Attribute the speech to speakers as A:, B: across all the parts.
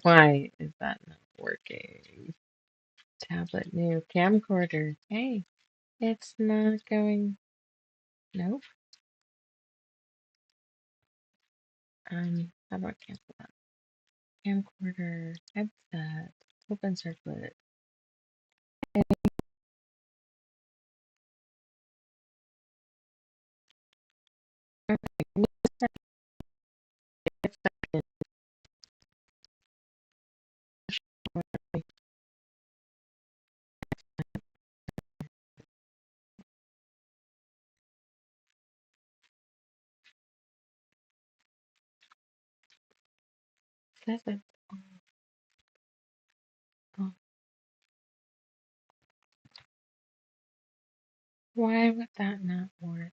A: Why is that not working? Tablet new camcorder. Hey, it's not going. Nope. How about cancel that? Camcorder, headset, open circlet. Says it's oh, why would that not work?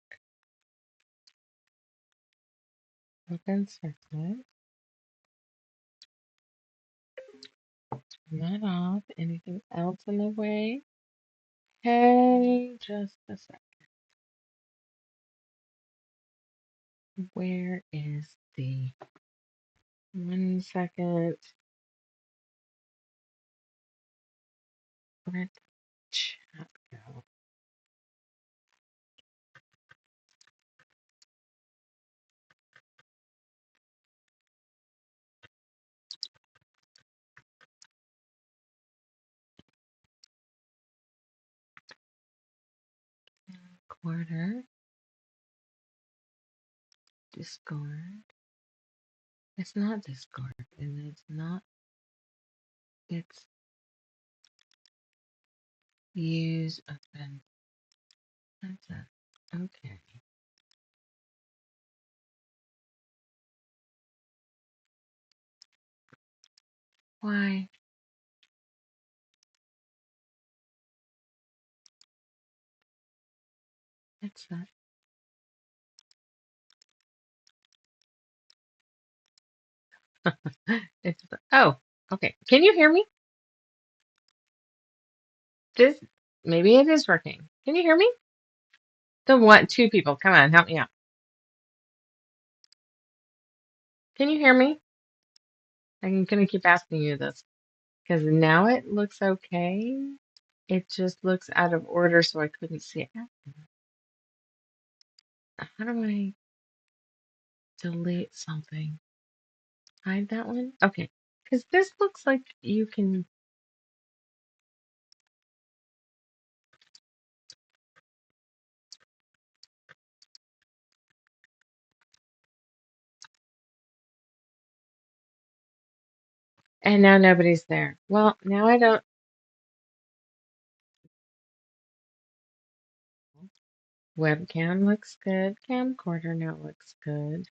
A: Open circlet. Not off. Anything else in the way? Hey, just a sec. Where is the 1 second? Where'd the chat go? Quarter. Discord. It's not Discord, and it's not. It's use open. That's it. Okay. Why? It's not. It's oh, okay. Can you hear me? This maybe it is working. Can you hear me? The what? Two people. Come on, help me out. Can you hear me? I'm gonna keep asking you this because now it looks okay. It just looks out of order, so I couldn't see it. How do I delete something? Hide that one? Okay. Because this looks like you can. And now nobody's there. Well, now I don't. Webcam looks good. Camcorder now looks good.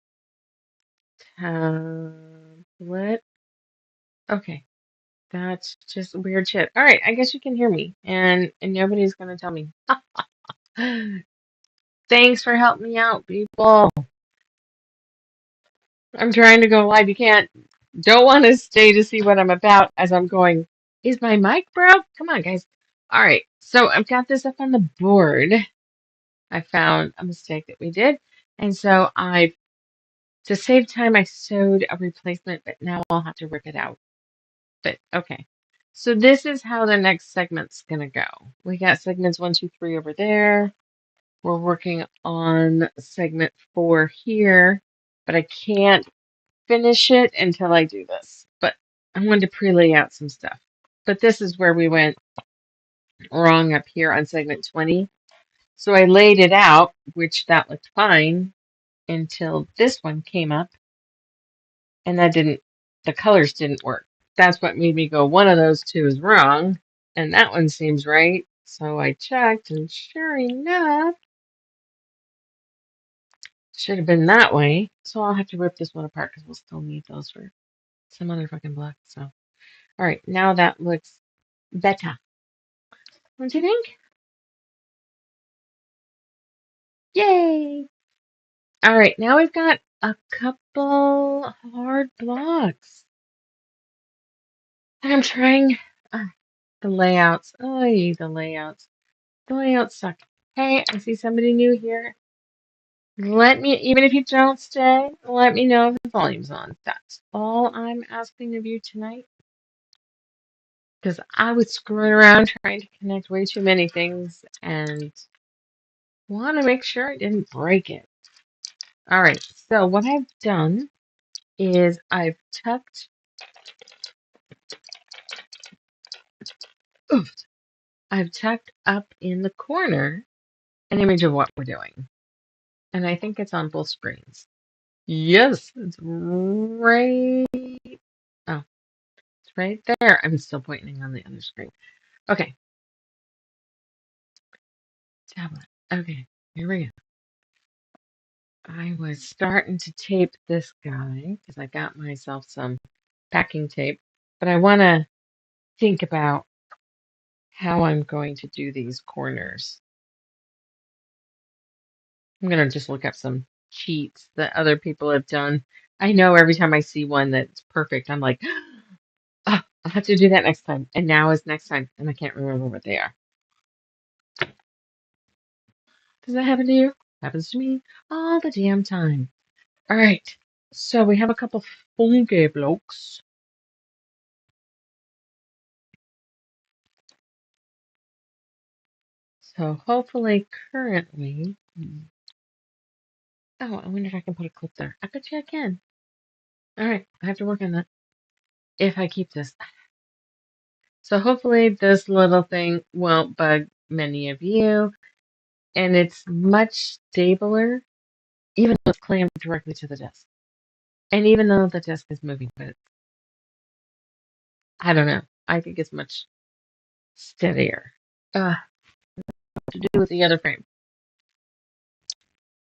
A: Tablet. Okay. That's just weird shit. All right, I guess you can hear me, and nobody's gonna tell me. Thanks for helping me out, people. I'm trying to go live. You can't. Don't want to stay to see what I'm about as I'm going. Is my mic broke? Come on, guys. All right, so I've got this up on the board. I found a mistake that we did, and so to save time, I sewed a replacement, but now I'll have to rip it out. But okay. So this is how the next segment's gonna go. We got segments 1, 2, 3 over there. We're working on segment 4 here, but I can't finish it until I do this. But I wanted to pre-lay out some stuff. But this is where we went wrong up here on segment 20. So I laid it out, which that looked fine until this one came up, and the colors didn't work. That's what made me go, one of those two is wrong, and that one seems right. So I checked, and sure enough, should have been that way. So I'll have to rip this one apart because we'll still need those for some other fucking block. So, all right, now that looks better. What do you think? Yay! All right, now we've got a couple hard blocks. And I'm trying the layouts. Oh, the layouts. The layouts suck. Hey, I see somebody new here. Let me, even if you don't stay, let me know if the volume's on. That's all I'm asking of you tonight. Because I was screwing around trying to connect way too many things and want to make sure I didn't break it. All right, so what I've done is oof, I've tucked up in the corner an image of what we're doing. And I think it's on both screens. Yes, it's right. Oh, it's right there. I'm still pointing on the other screen. Okay, tablet. Okay, here we go. I was starting to tape this guy because I got myself some packing tape, but I want to think about how I'm going to do these corners. I'm going to just look up some cheats that other people have done. I know every time I see one that's perfect, I'm like, oh, I'll have to do that next time. And now is next time, and I can't remember what they are. Does that happen to you? Happens to me all the damn time. All right, so we have a couple funky blokes. So hopefully currently, oh, I wonder if I can put a clip there. I bet you I can. All right, I have to work on that if I keep this. So hopefully this little thing won't bug many of you, and it's much stabler, even though it's clamped directly to the desk. And even though the desk is moving, but I don't know. I think it's much steadier. To do with the other frame.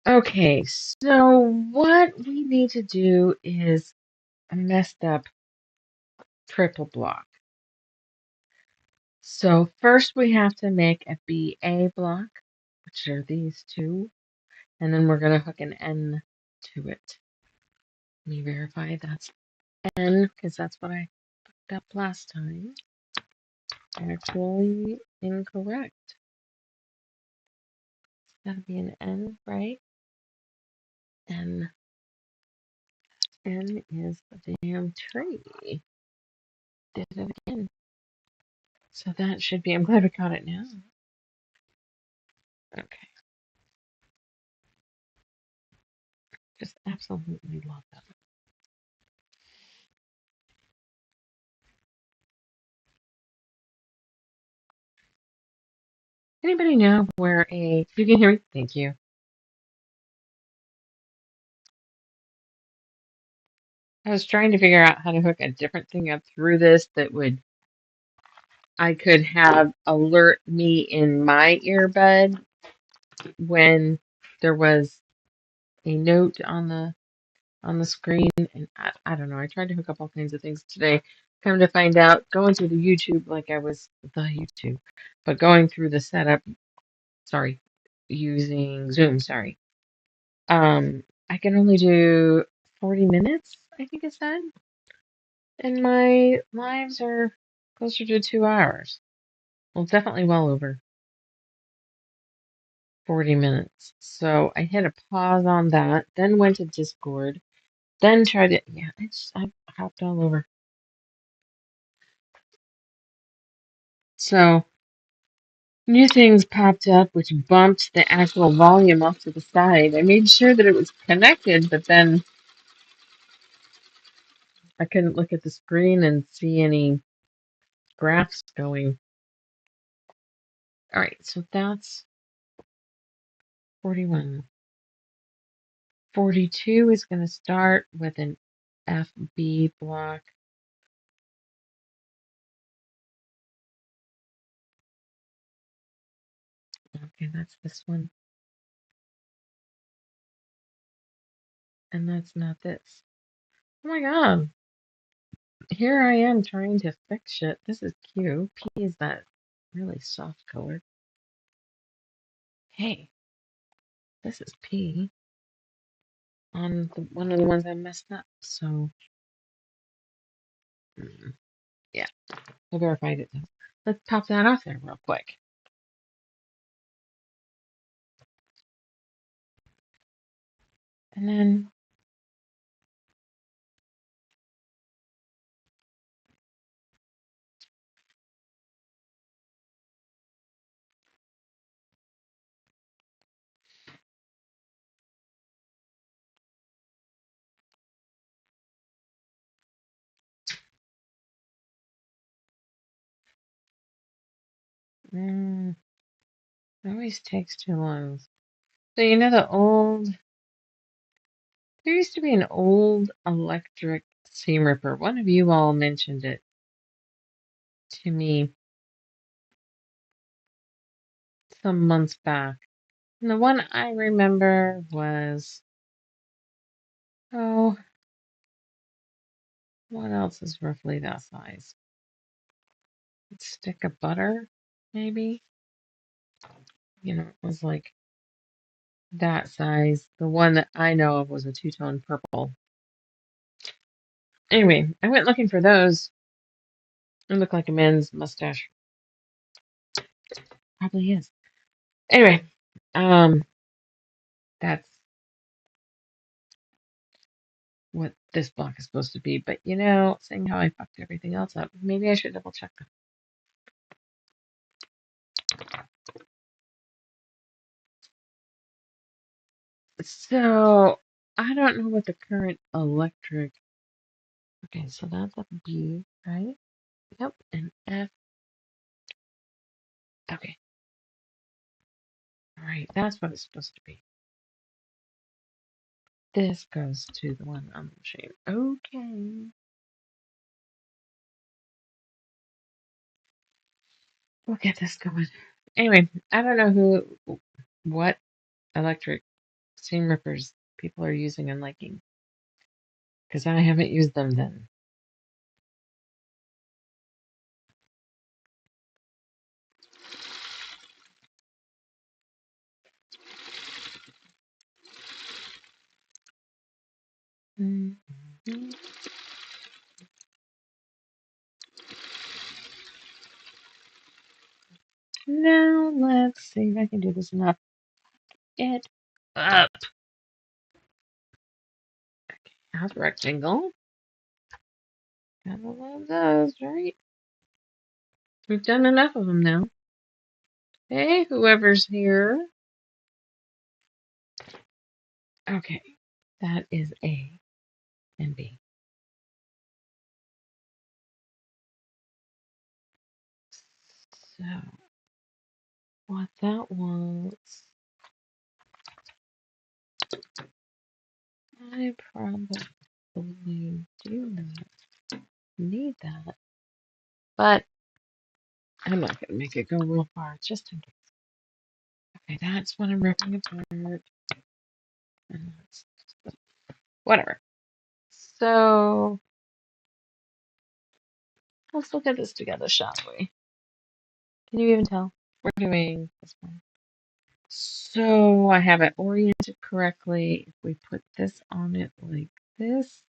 A: Okay, so what we need to do is a messed up triple block. So first we have to make a BA block, which are these two, and then we're going to hook an N to it. Let me verify that's N, because that's what I picked up last time. Actually incorrect. It's got to be an N, right? N. N is the damn tree. Did it again. So that should be, I'm glad we caught it now. Okay. Just absolutely love that. Anybody know where you can hear me? Thank you. I was trying to figure out how to hook a different thing up through this that I could have alert me in my earbud when there was a note on the screen, and I don't know. I tried to hook up all kinds of things today. Come to find out, going through the YouTube like I was the YouTube, but going through the setup, sorry, using Zoom, sorry. I can only do 40 minutes, I think it said, and my lives are closer to 2 hours. Well, definitely well over 40 minutes. So I hit a pause on that, then went to Discord, then tried it. Yeah, I hopped all over. So new things popped up, which bumped the actual volume off to the side. I made sure that it was connected, but then I couldn't look at the screen and see any graphs going. All right, so that's 41. 42 is going to start with an FB block. Okay, that's this one. And that's not this. Oh my god. Here I am trying to fix shit. This is Q. P is that really soft color. Hey, this is P on one of the ones I messed up. So, yeah, I verified it though. Let's pop that off there real quick. And then it always takes too long. So you know there used to be an old electric seam ripper. One of you all mentioned it to me some months back. And the one I remember was, oh, what else is roughly that size? A stick of butter, maybe? You know, it was like that size. The one that I know of was a two-tone purple. Anyway, I went looking for those. It looked like a man's mustache. Probably is. Anyway, um, that's what this block is supposed to be. But you know, seeing how I fucked everything else up, maybe I should double check them. So I don't know what the current electric. Okay, so that's a B, right? Yep, and F. Okay, all right, that's what it's supposed to be. This goes to the one on the machine. Okay. We'll get this going. Anyway, I don't know what electric seam rippers people are using and liking, because I haven't used them then. Mhm. Now let's see if I can do this enough. It up. How's rectangle? Gotta love those, right? We've done enough of them now. Hey, whoever's here. Okay, that is A and B. So, what that was, I probably do not need that, but I'm not going to make it go real far, just in case. Okay, that's what I'm ripping apart. And that's whatever. So, let's look at this together, shall we? Can you even tell? We're doing this one. So I have it oriented correctly. If we put this on it like this,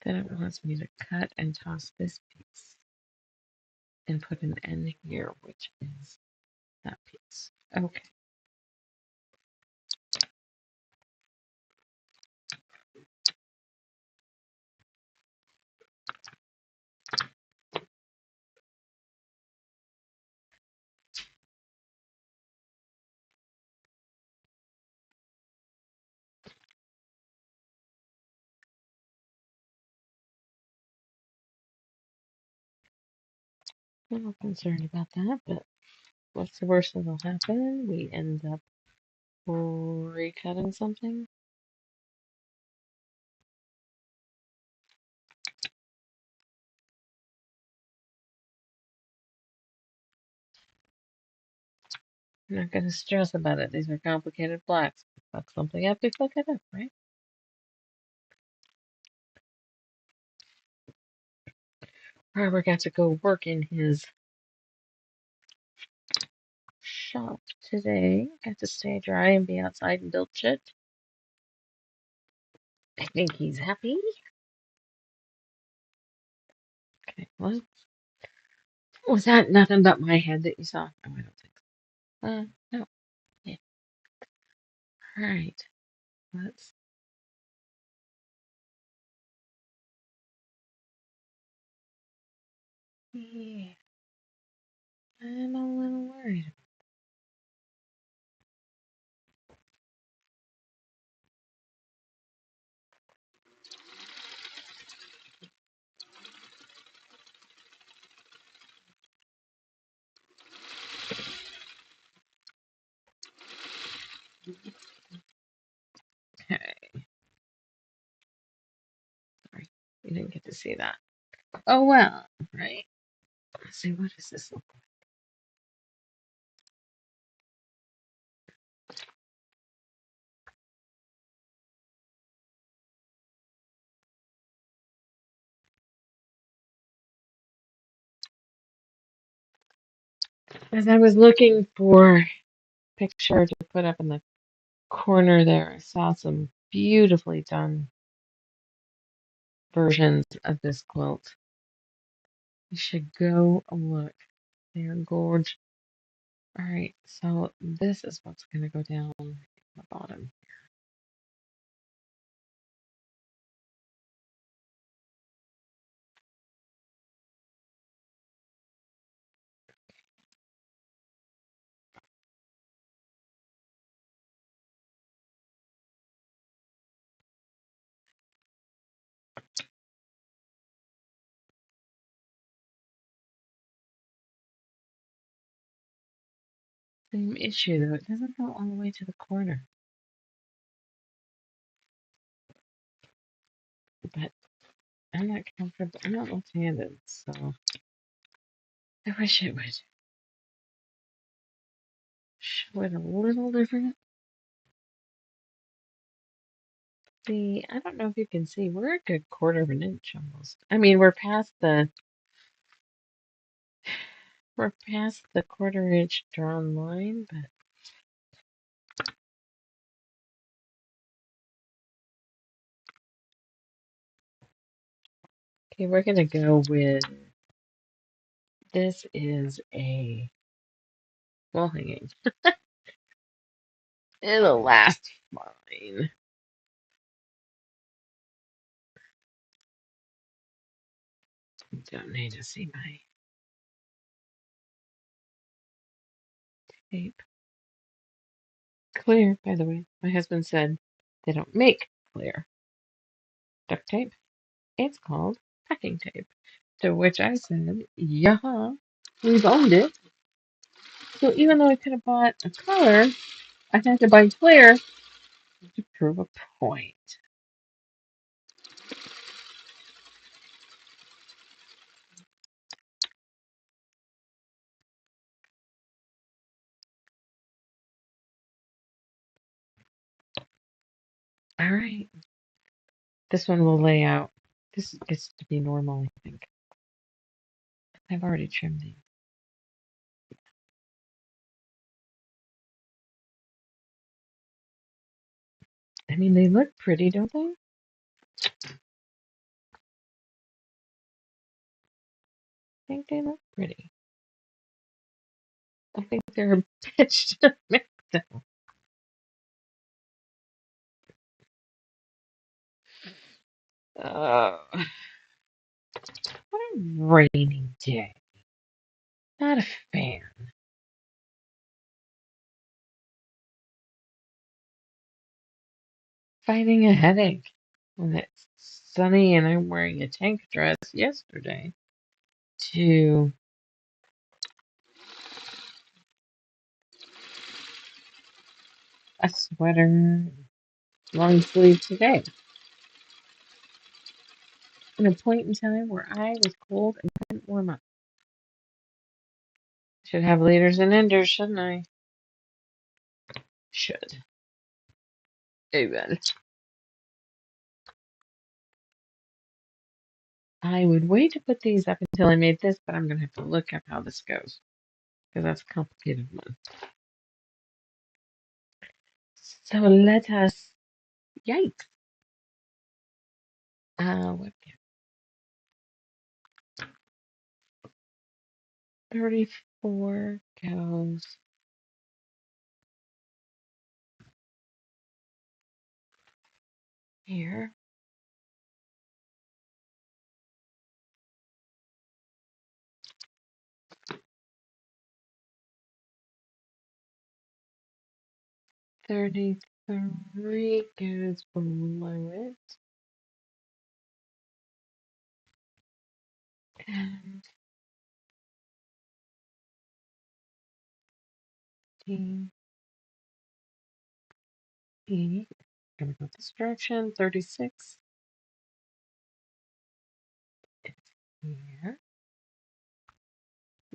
A: then it wants me to cut and toss this piece and put an end here, which is that piece. Okay. I'm not concerned about that, but what's the worst that'll happen? We end up recutting something. I'm not going to stress about it. These are complicated blocks. That's something I have to look it up, right? Robert got to go work in his shop today. Got to stay dry and be outside and build shit. I think he's happy. Okay, what? Was that nothing but my head that you saw? Oh, I don't think so. No. Yeah. All right. Let's. Yeah. I'm a little worried. Okay. Sorry. You didn't get to see that. Oh well. Right. Let's see. What does this look like? As I was looking for a picture to put up in the corner there, I saw some beautifully done versions of this quilt. You should go look. They're gorgeous. All right, so this is what's going to go down the bottom. Same issue though, it doesn't go all the way to the corner. But I'm not comfortable. I'm not left-handed, so I wish it would show it a little different. See, I don't know if you can see. We're a good quarter of an inch almost. I mean, we're past the quarter inch drawn line, but okay, we're gonna go with this is a wall hanging. It'll last fine. Don't need to see my tape. Clear, by the way. My husband said they don't make clear duct tape. It's called packing tape. To which I said, yeah, we've owned it. So even though I could have bought a color, I had to buy clear to prove a point. All right. This one will lay out. This gets to be normal, I think. I've already trimmed these. I mean, they look pretty, don't they? I think they look pretty. I think they're a bitch to make them. Uh, what a rainy day. Not a fan. Fighting a headache when it's sunny and I'm wearing a tank dress yesterday to a sweater, long sleeve today. In a point in time where I was cold and couldn't warm up. Should have leaders and enders, shouldn't I? Should. Amen. I would wait to put these up until I made this, but I'm going to have to look up how this goes because that's a complicated one. So let us, yikes. Webcam. 34 goes Here. $33 goes below it. And 80. Gonna go this direction. 36 is here.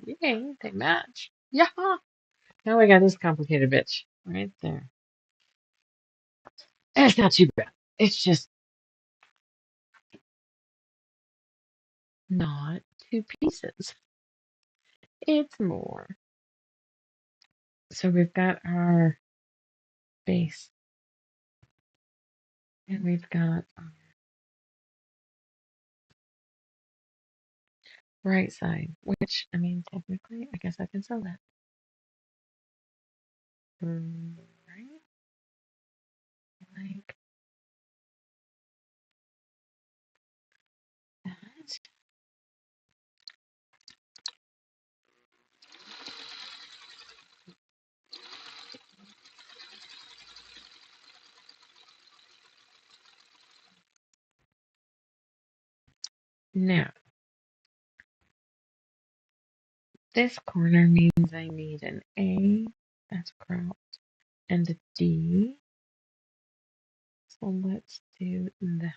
A: Yay, they match. Yeah. Now we got this complicated bitch right there. And it's not too bad. It's just not two pieces. It's more. So we've got our base and we've got our right side, which, I mean, technically, I guess I can sell that. Right? Like that. Now, this corner means I need an A, that's cropped, and a D. So let's do that.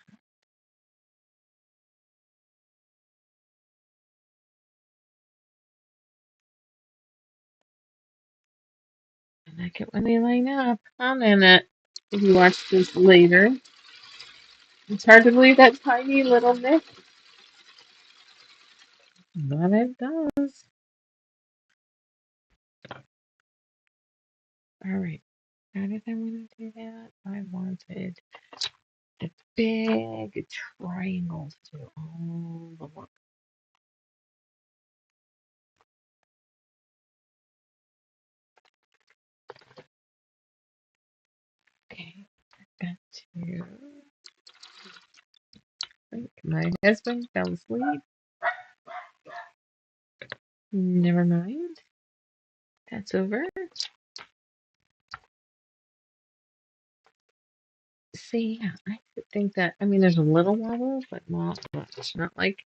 A: I like it when they line up. I'm in it. If you watch this later, it's hard to believe that tiny little nick, but it does. All right. How did I want to do that? I wanted the big triangle to do all the work. Okay. Got to. My husband fell asleep. Never mind. That's over. See, yeah, I think that, I mean, there's a little wobble, but not much. Not like,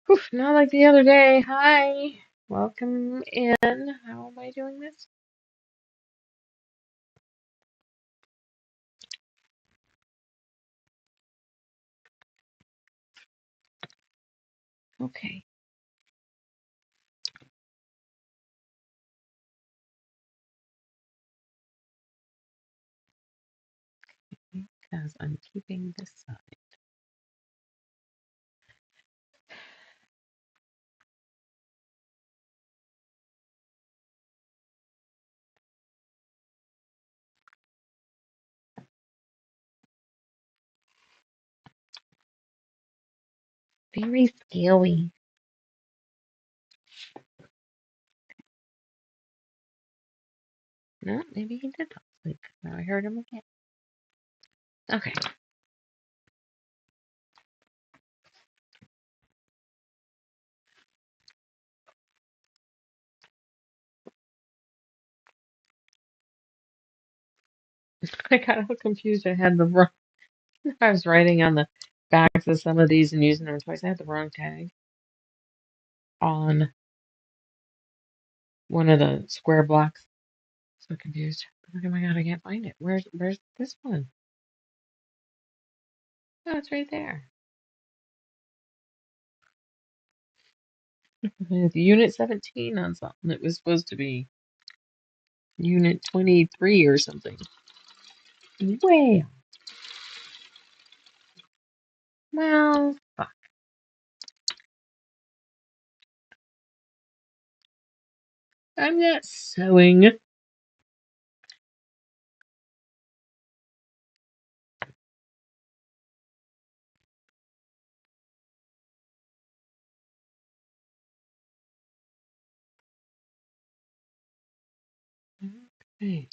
A: whew, not like the other day. Hi, welcome in. How am I doing this? Okay. Because I'm keeping this side. Very scaly. No, maybe he did fall asleep. Now I heard him again. Okay. I got all confused. I had the wrong, I was writing on the backs of some of these and using them twice. I had the wrong tag on one of the square blocks. So confused. Oh my god, I can't find it. Where's this one? Oh, it's right there. It's Unit 17 on something. It was supposed to be Unit 23 or something. Well, fuck. I'm not sewing. Okay.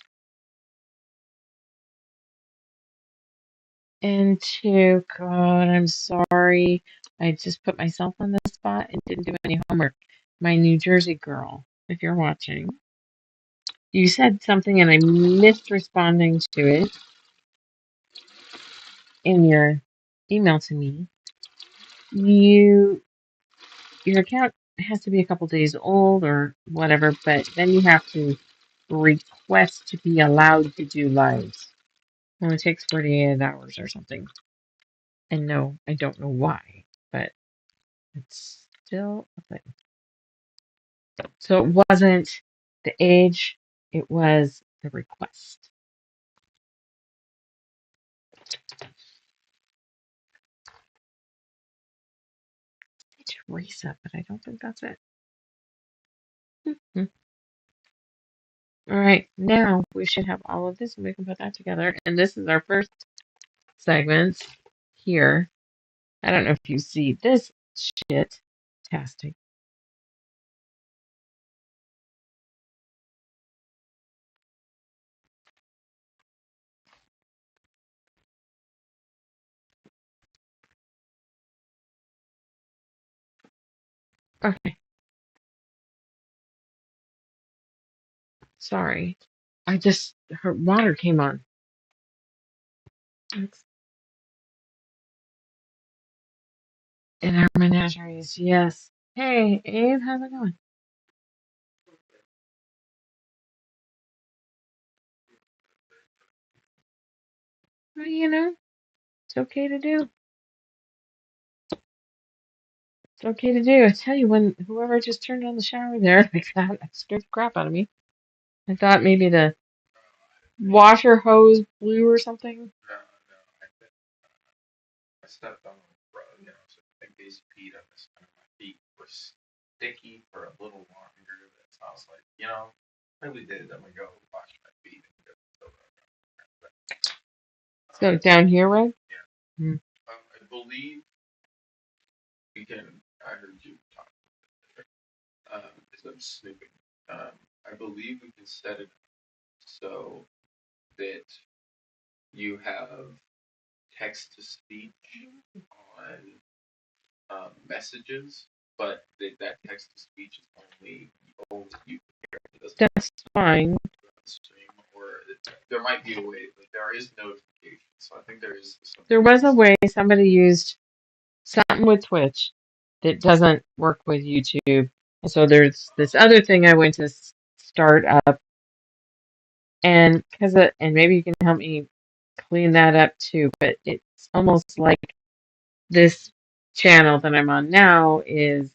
A: And two, God, I'm sorry. I just put myself on the spot and didn't do any homework. My New Jersey girl, if you're watching, you said something and I missed responding to it in your email to me. Your account has to be a couple days old or whatever, but then you have to request to be allowed to do lives. Well, it takes 48 hours or something. And no, I don't know why, but it's still a thing. So it wasn't the age, it was the request. It's Teresa, but I don't think that's it. All right, now we should have all of this and we can put that together. And this is our first segment here. I don't know if you see this shit. Tastic. Okay, sorry. Her water came on. It's in our menageries, yes. Hey, Abe, how's it going? Well, it's okay to do. It's okay to do. I tell you, when whoever just turned on the shower there like that scared the crap out of me. I thought maybe the washer hose blew or something. So down here, right? Hmm. That's fine. There was a way somebody used something with Twitch that doesn't work with YouTube. And so there's this other thing I went to start up, and and maybe you can help me clean that up too. But it's almost like this channel that I'm on now is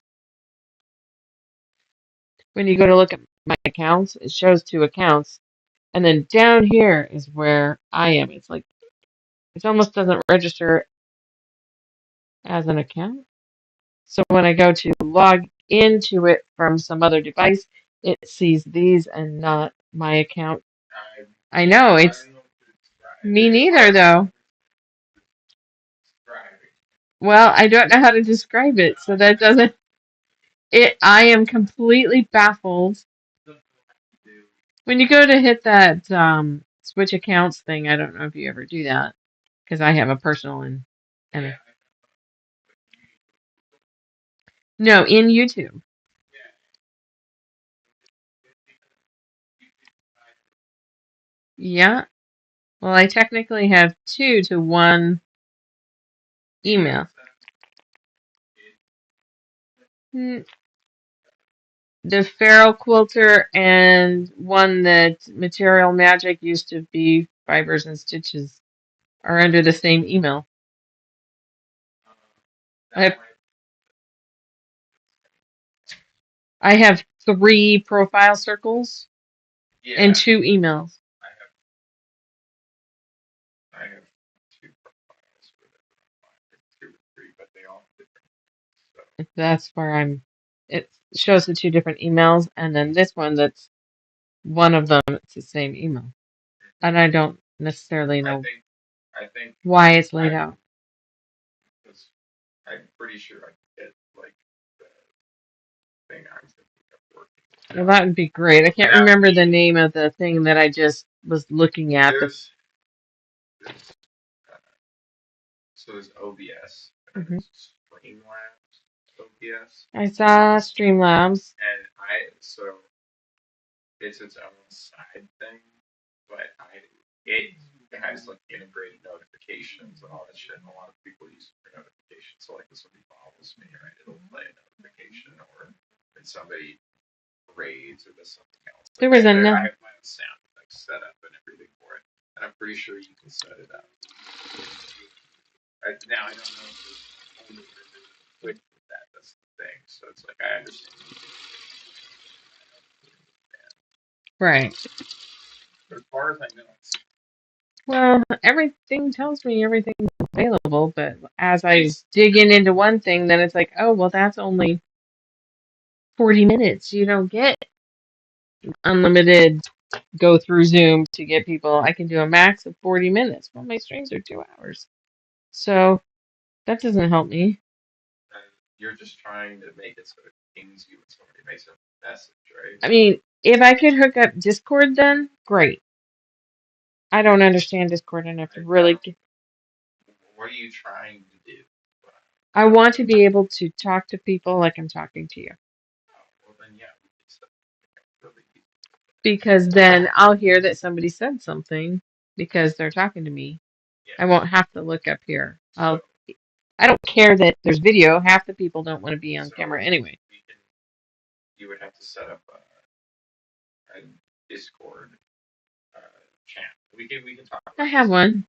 A: when you go to look at my accounts, it shows two accounts, and then down here is where I am. It's like it almost doesn't register as an account. So when I go to log into it from some other device, it sees these and not my account. I know, it's me neither though. Well, I don't know how to describe it, so that doesn't I am completely baffled. When you go to hit that switch accounts thing, I don't know if you ever do that because I have a personal and no, in YouTube. Yeah. Well, I technically have two to one email. Mm, the Feral Quilter and one that Material Magic used to be Fibers and Stitches are under the same email. I have, I have three profile circles and two emails. That's where it shows the two different emails, and then this one that's one of them, it's the same email. And I don't necessarily know why it's laid out. Well, that would be great. I can't remember the name of the thing that I just was looking at. Mhm. I saw Streamlabs. There was another. Right. Well, everything tells me everything's available, but as I was digging into one thing, then it's like, oh, well, that's only 40 minutes. You don't get unlimited go through Zoom to get people. I can do a max of 40 minutes. Well, my streams are 2 hours. So that doesn't help me. I mean, if I could hook up Discord, then great. I don't understand Discord enough to really. I want to be able to talk to people like I'm talking to you. Because then I'll hear that somebody said something because they're talking to me. I won't have to look up here. I don't care that there's video. Half the people don't want to be on camera anyway. I have one.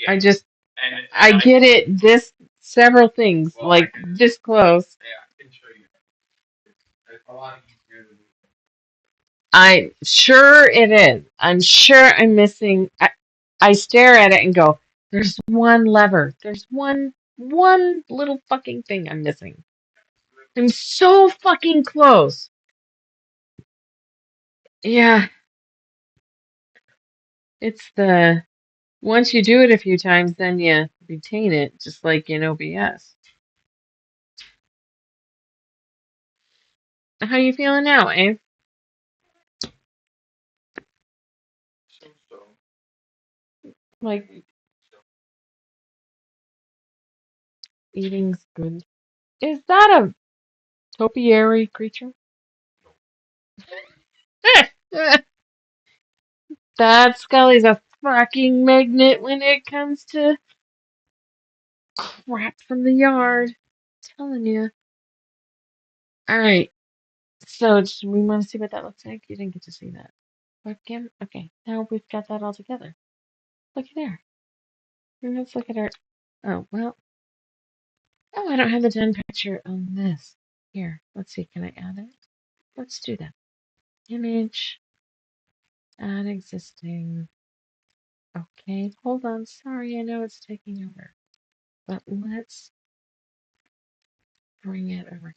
A: I get it this several things like this close. I'm sure it is. I'm sure I'm missing. I stare at it and go, there's one lever. There's one little fucking thing I'm missing. I'm so fucking close. Yeah, it's the once you do it a few times, then you retain it, just like in OBS. How you feeling now, Abe? Like eating's good. Is that a topiary creature? That Scully's a fucking magnet when it comes to crap from the yard. Telling you. All right. So we want to see what that looks like. You didn't get to see that. Webcam. Okay. Now we've got that all together. Look at there. Let's look at our. Oh well. Oh, I don't have the done picture on this. Here. Let's see. Can I add it? Let's do that. Image. Add existing. Okay. Hold on. Sorry. I know it's taking over. But let's bring it over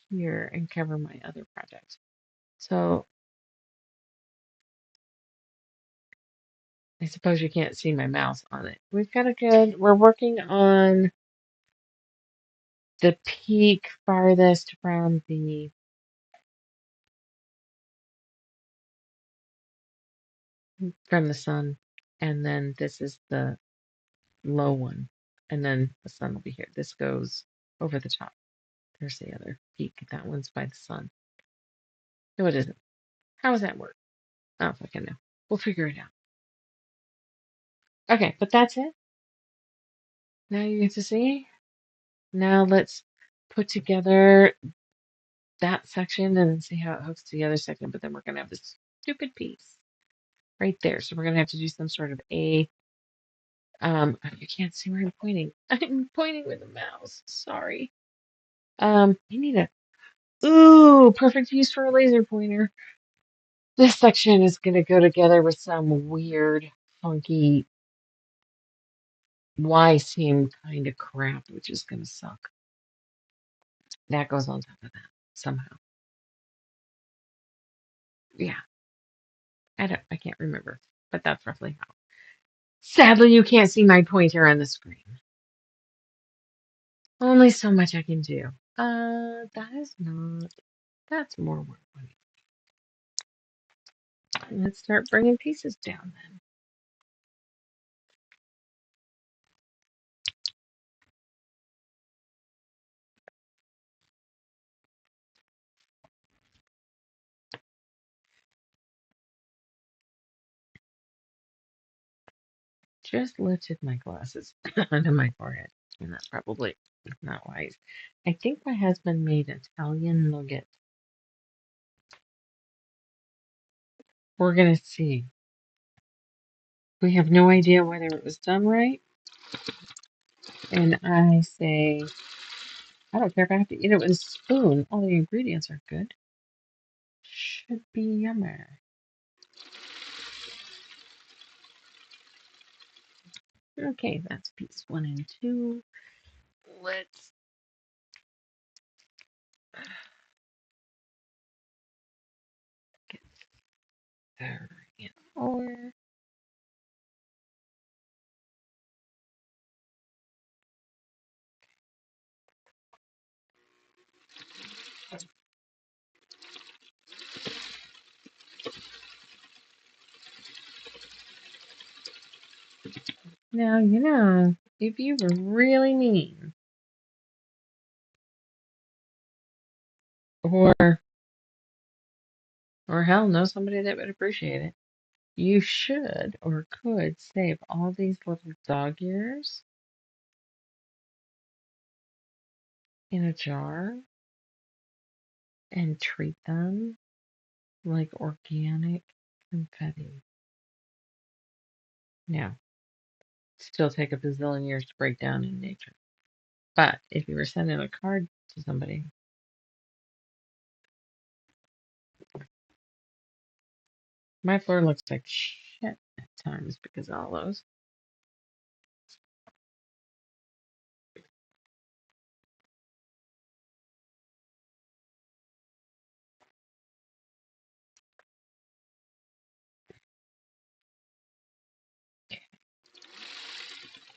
A: here and cover my other project. So I suppose you can't see my mouse on it. We've got a good, we're working on the peak farthest from the sun, and then this is the low one, and then the sun will be here. This goes over the top. There's the other peak. That one's by the sun. No, it isn't. How does that work? I don't fucking know. We'll figure it out. Okay, but that's it. Now you get to see. Now let's put together that section and then see how it hooks to the other section. But then we're gonna have this stupid piece right there. So we're gonna have to do some sort of a. You can't see where I'm pointing. I'm pointing with a mouse. Sorry. You need a. Ooh, perfect use for a laser pointer. This section is gonna go together with some weird, funky Y seam kind of crap, which is gonna suck. That goes on top of that somehow. Yeah, I can't remember, but that's roughly how. Sadly, you can't see my pointer on the screen. Only so much I can do. That is not. That's more work. Let's start bringing pieces down then. just lifted my glasses onto my forehead, and that's probably not wise. I think my husband made Italian nugget. We're gonna see. We have no idea whether it was done right, and I say, I don't care if I have to eat it with a spoon. All the ingredients are good. Should be yummer. Okay, that's piece 1 and 2. Let's get 3 and 4. Now, if you were really mean, or hell, know somebody that would appreciate it, you should or could save all these little dog ears in a jar and treat them like organic confetti. Now, still take a bazillion years to break down in nature. But if you were sending a card to somebody, my floor looks like shit at times because of all those.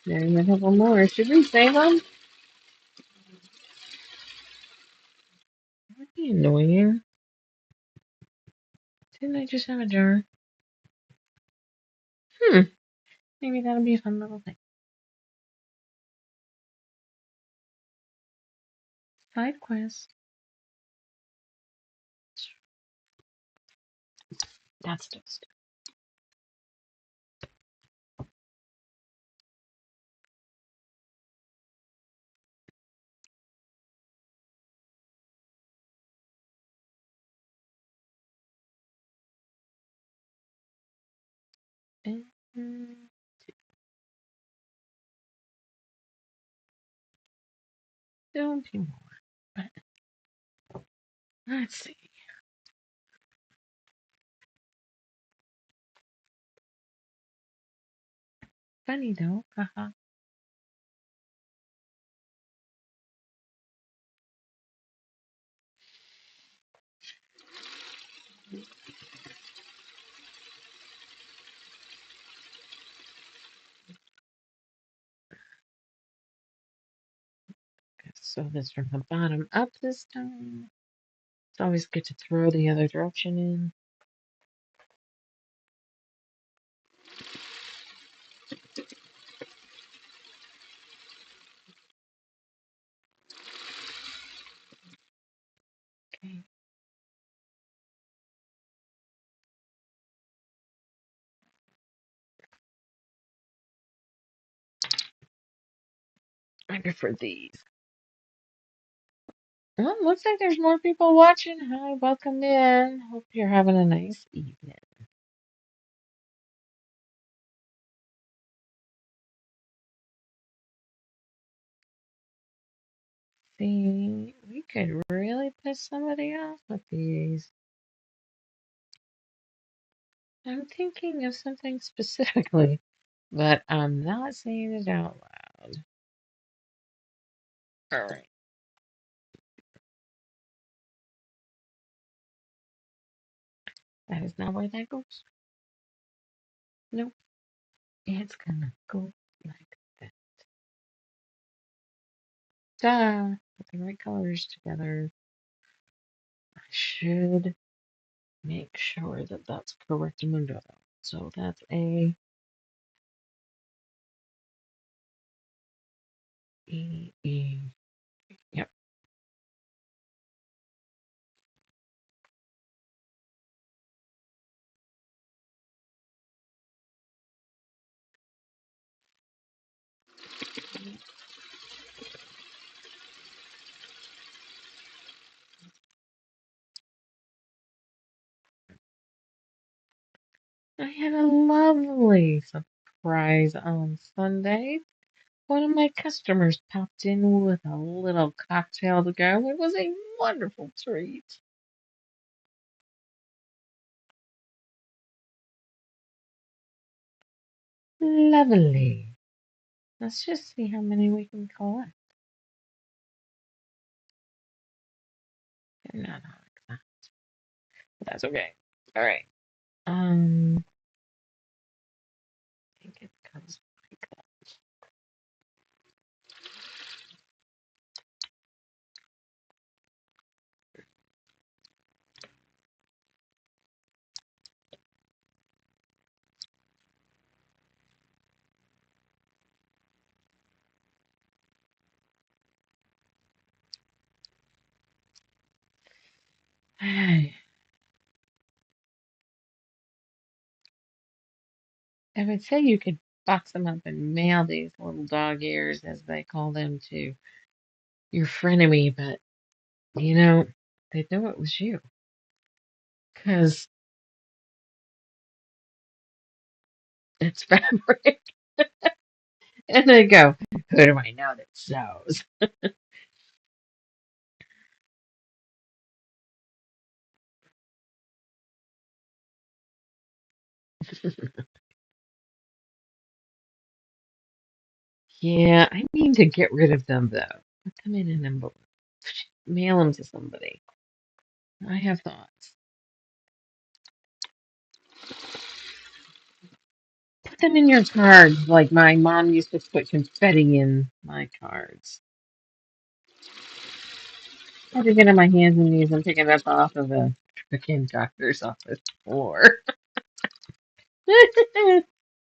A: There's a couple more. Should we save them? That'd be annoying. Didn't I just have a jar? Maybe that'll be a fun little thing. Side quest. That's just. Don't be more. Let's see. Funny though. Haha. So this from the bottom up this time. It's always good to throw the other direction in. Okay. I prefer these. Well, looks like there's more people watching. Hi, welcome in. Hope you're having a nice evening. See, we could really piss somebody off with these. I'm thinking of something specifically, but I'm not saying it out loud. All right. That is not where that goes. Nope. It's gonna go like that. Da! Put the right colors together. I should make sure that that's correct mundo. So that's A, E, E. Yep. I had a lovely surprise on Sunday. One of my customers popped in with a little cocktail to go. It was a wonderful treat. Lovely. Let's just see how many we can collect. They're not all exact, but that's okay. All right. I think it comes like that. I would say you could box them up and mail these little dog ears, as they call them, to your frenemy, but you know, they'd know it was you. Because it's fabric. And they go, who do I know that sews? Yeah, I need to get rid of them though. Put them in an envelope. Mail them to somebody. I have thoughts. Put them in your cards like my mom used to put confetti in my cards. I have to get on my hands and knees and pick it up off of the freaking doctor's office floor.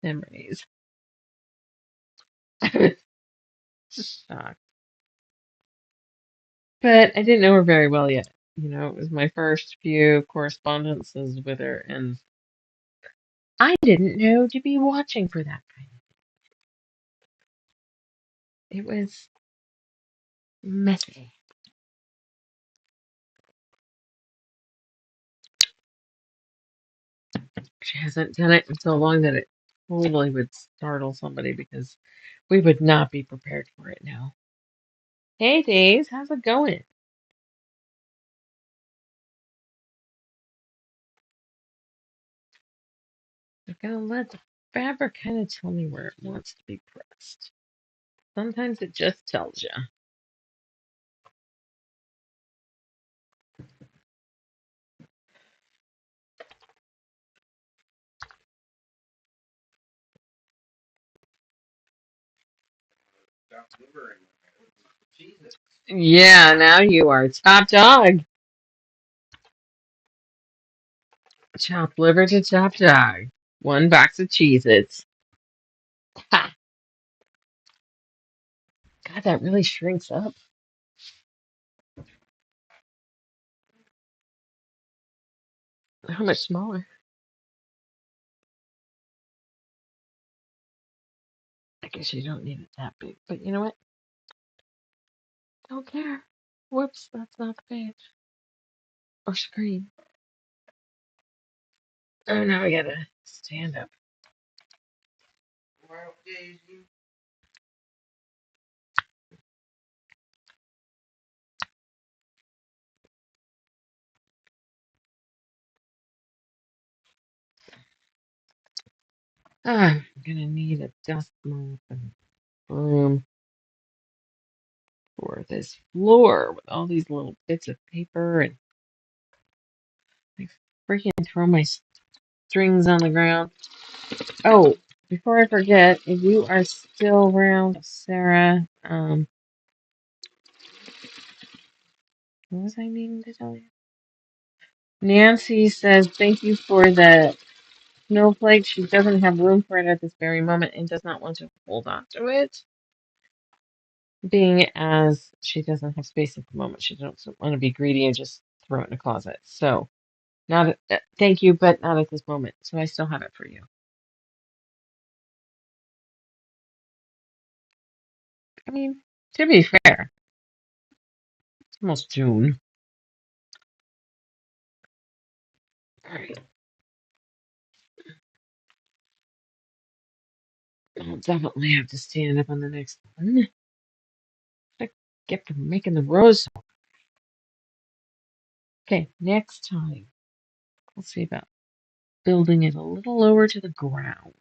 A: Memories. I was shocked. But I didn't know her very well yet. You know, it was my first few correspondences with her, and I didn't know to be watching for that kind of. It was messy. She hasn't done it in so long that it totally would startle somebody because we would not be prepared for it now. Hey, Days, how's it going? I'm gonna let the fabric kind of tell me where it wants to be pressed. Sometimes it just tells you. Yeah, now you are top dog. Chopped liver to top dog. One box of Cheez-Its. Ha! God, that really shrinks up. How much smaller? I guess you don't need it that big. But you know what? Don't care. Whoops, that's not the page. Or screen. Oh, now I gotta stand up. I'm gonna need a dust mop and broom for this floor with all these little bits of paper and I freaking throw my strings on the ground. Oh, before I forget, if you are still around, Sarah, what was I needing to tell you? Nancy says thank you for the snowflake. She doesn't have room for it at this very moment and does not want to hold on to it, being as she doesn't have space at the moment. She doesn't want to be greedy and just throw it in a closet. So, not thank you, but not at this moment. So I still have it for you. I mean, to be fair, it's almost June. All right. I'll definitely have to stand up on the next one. I get for making the rose. Okay, next time. We'll see about building it a little lower to the ground.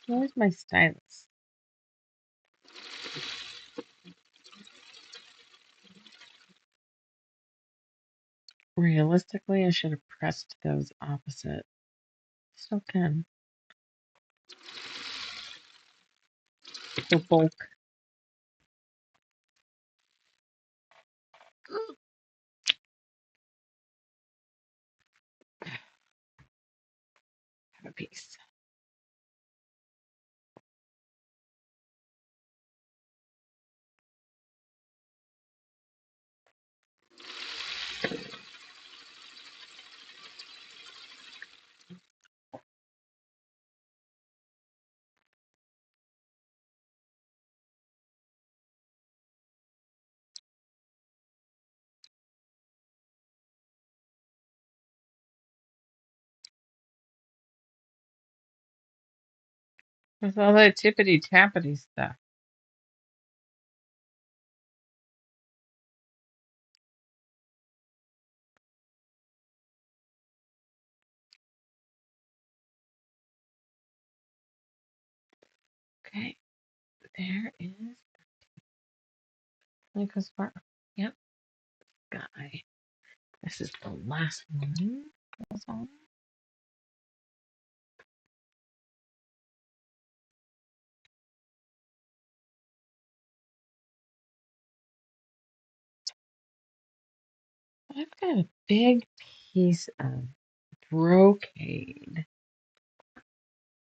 A: Where's my stylus? Realistically, I should have pressed those opposite. Still can. The bulk. Have a piece. With all that tippity tappity stuff. Okay, there is. Like as far. Yep, guy. This is the last one. Goes on. I've got a big piece of brocade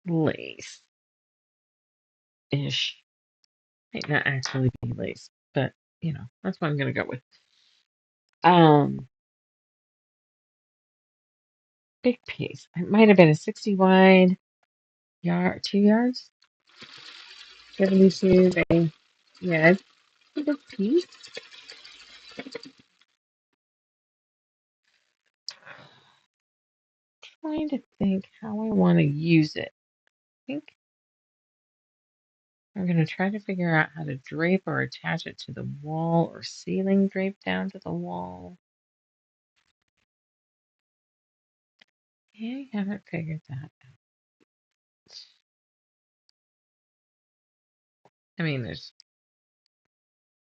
A: lace ish. Might not actually be lace, but that's what I'm gonna go with. Um, big piece. It might have been a 60 wide yard, 2 yards. 72. Yeah, it's a big piece. Trying to think how I want to use it. I think I'm gonna try to figure out how to drape or attach it to the wall or ceiling drape down to the wall. I haven't figured that out. I mean, there's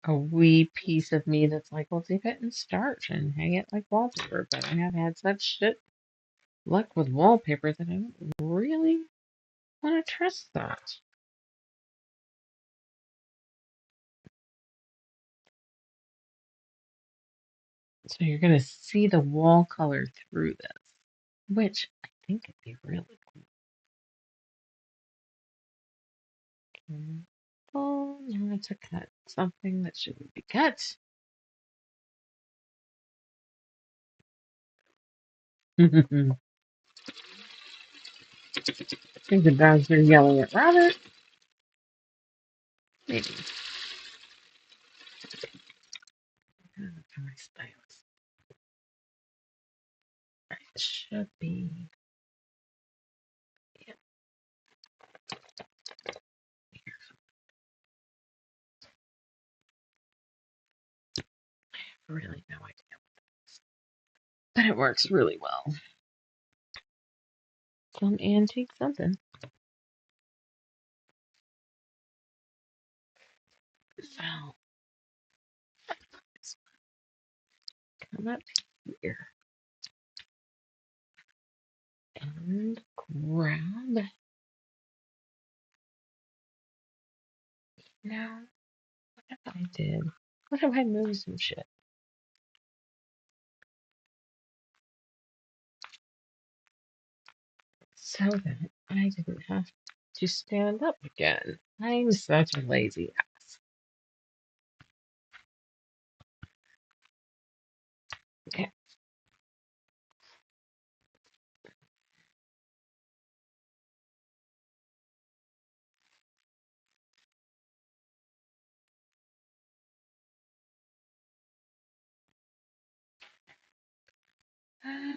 A: a wee piece of me that's like, well, dip it in starch and hang it like wallpaper. But I have had such shit luck with wallpaper that I don't really want to trust that. So you're going to see the wall color through this, which I think would be really cool. Oh, now to cut something that shouldn't be cut. I think the dogs are yelling at Robert. Maybe. My stylus. It should be. Yeah, really no idea. But it works really well. Some antique something. So, come up here and grab. Now, what if I did? What if I moved some shit? So that I didn't have to stand up again. I'm such a lazy ass. Okay. Yeah.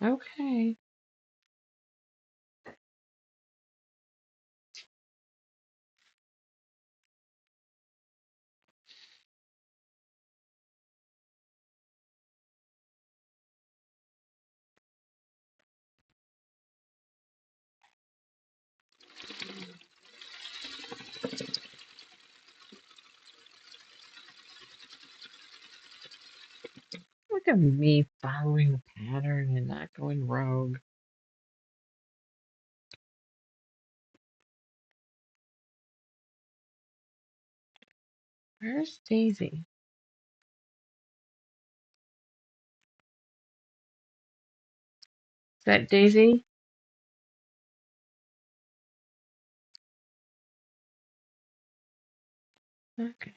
A: Okay. Look at me following the pattern and not going rogue. Where's Daisy? Is that Daisy? Okay.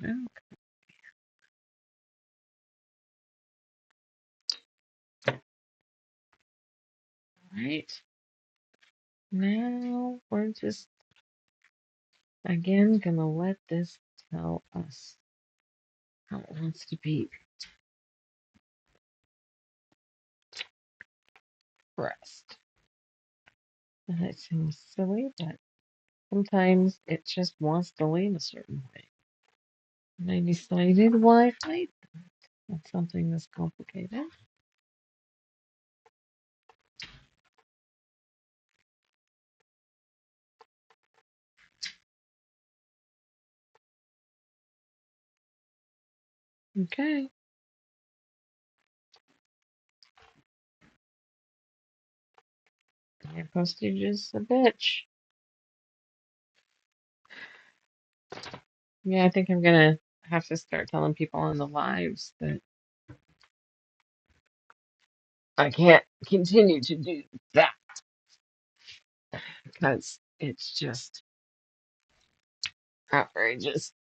A: All right. Now we're just again gonna let this tell us how it wants to be pressed. And it seems silly, but sometimes it just wants to lean a certain way. And I decided, why fight that? That's something that's complicated. Okay. My postage is a bitch. Yeah, I think I'm gonna have to start telling people on the lives that I can't continue to do that because it's just outrageous.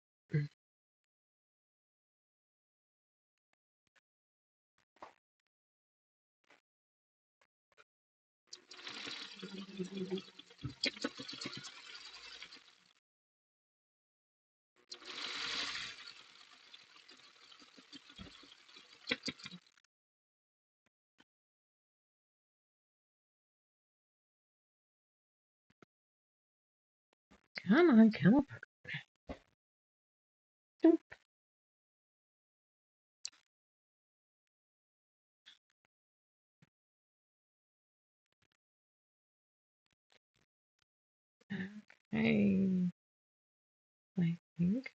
A: Come on, come on. Okay, I think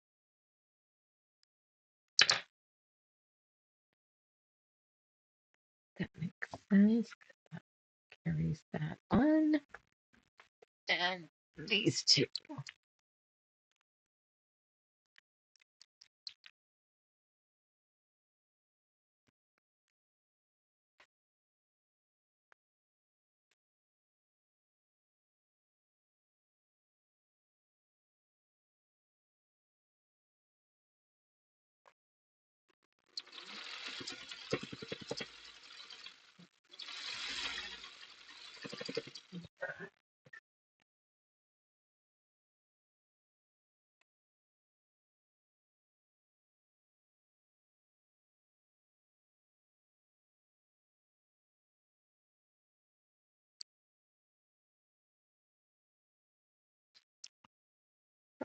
A: that makes sense. That carries that on. And these two.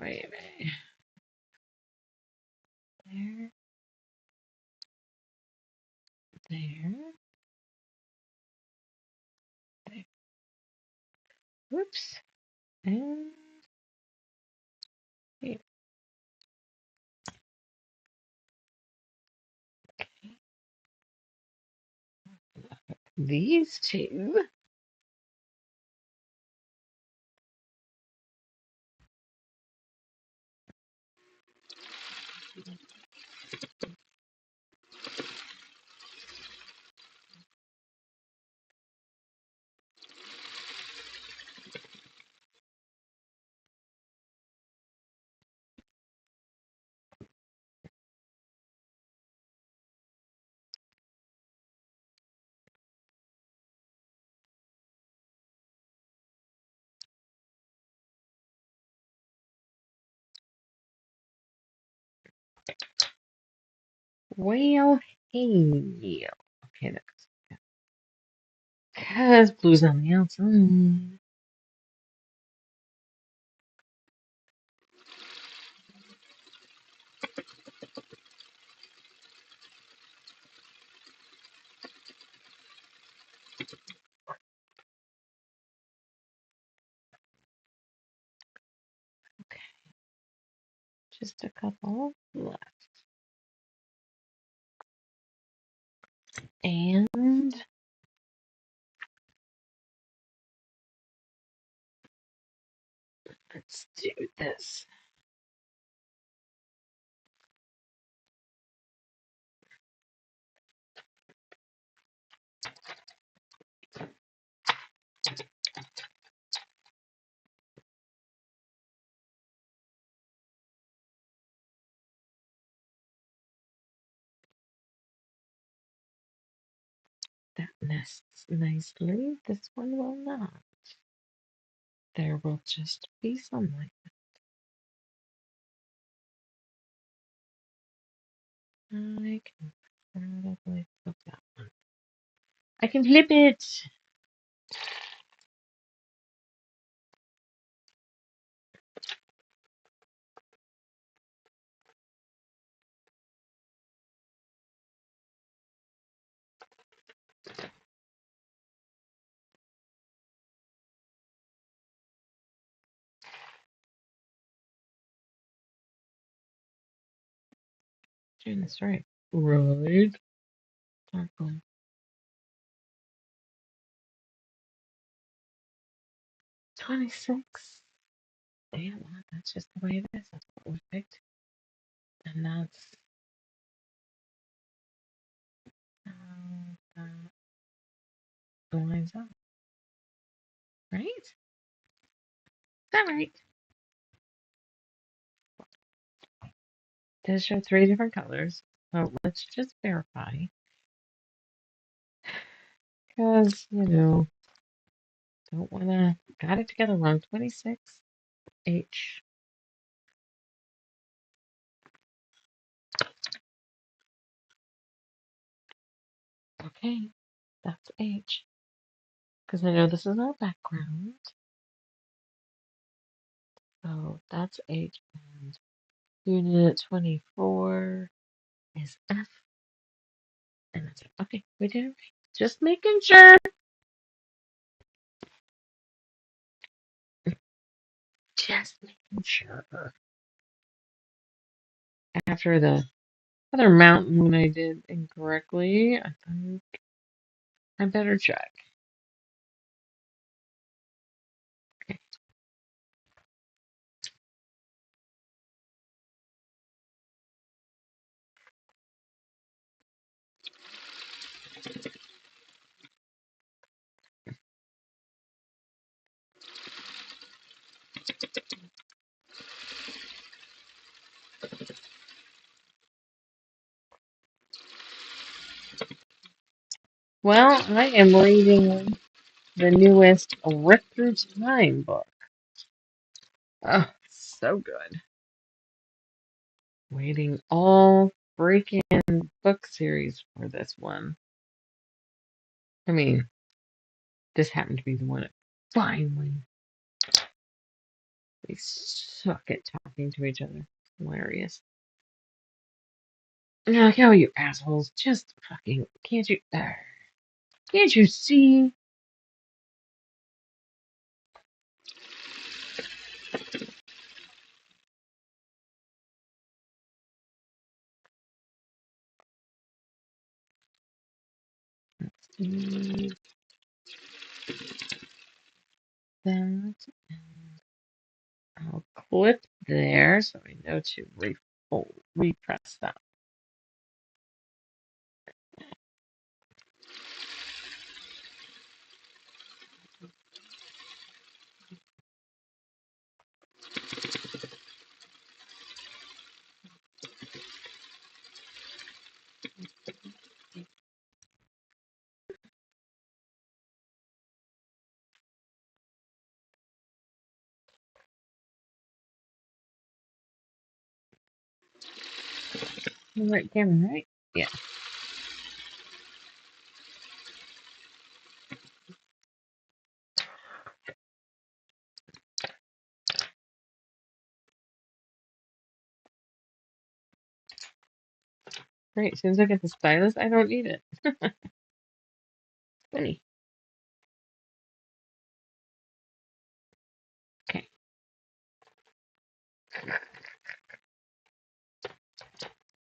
A: Wait a minute. There, there, there. Whoops. And here. these two. Well, hey. Okay, that's because blue's on the outside. Okay, just a couple left. And let's do this. That nests nicely. This one will not. There will just be sunlight. I can probably flip that one. I can flip it. Doing this right. Right. Dark blue. 26. Yeah, well, that's just the way it is. That's what we picked. And that's how that lines up. Right? Is that right? It does show three different colors. So let's just verify. Because, don't want to. Got it together wrong. 26H. Okay, that's H. Because I know this is our background. So that's H. And unit 24 is F. And that's it. Okay, we did it right. Just making sure. Just making sure. After the other mountain when I did incorrectly, I think I better check. Okay. Well, I am reading the newest Rip Through Time book. Oh, so good. Waiting all freaking book series for this one. I mean, this happened to be the one that finally they suck at talking to each other. Hilarious. Like, oh, you assholes. Just fucking, can't you see? Mm, that. I'll clip there so we know to repress that. The right camera, right? Yeah. Great. As soon as I get the stylus, I don't need it. Funny. Okay.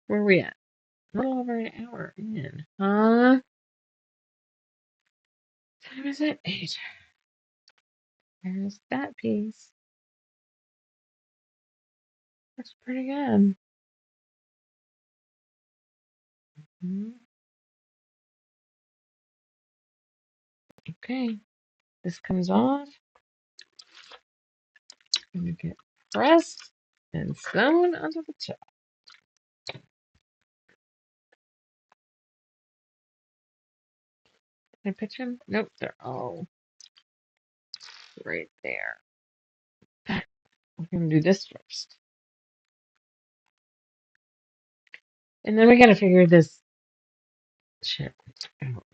A: Where are we at? A little over an hour in. Huh? Time is it? 8. There's that piece. That's pretty good. Okay. This comes off. And we get pressed and sewn onto the top. Can I pitch them? Nope, they're all right there. We're going to do this first. And then we got to figure this shit out.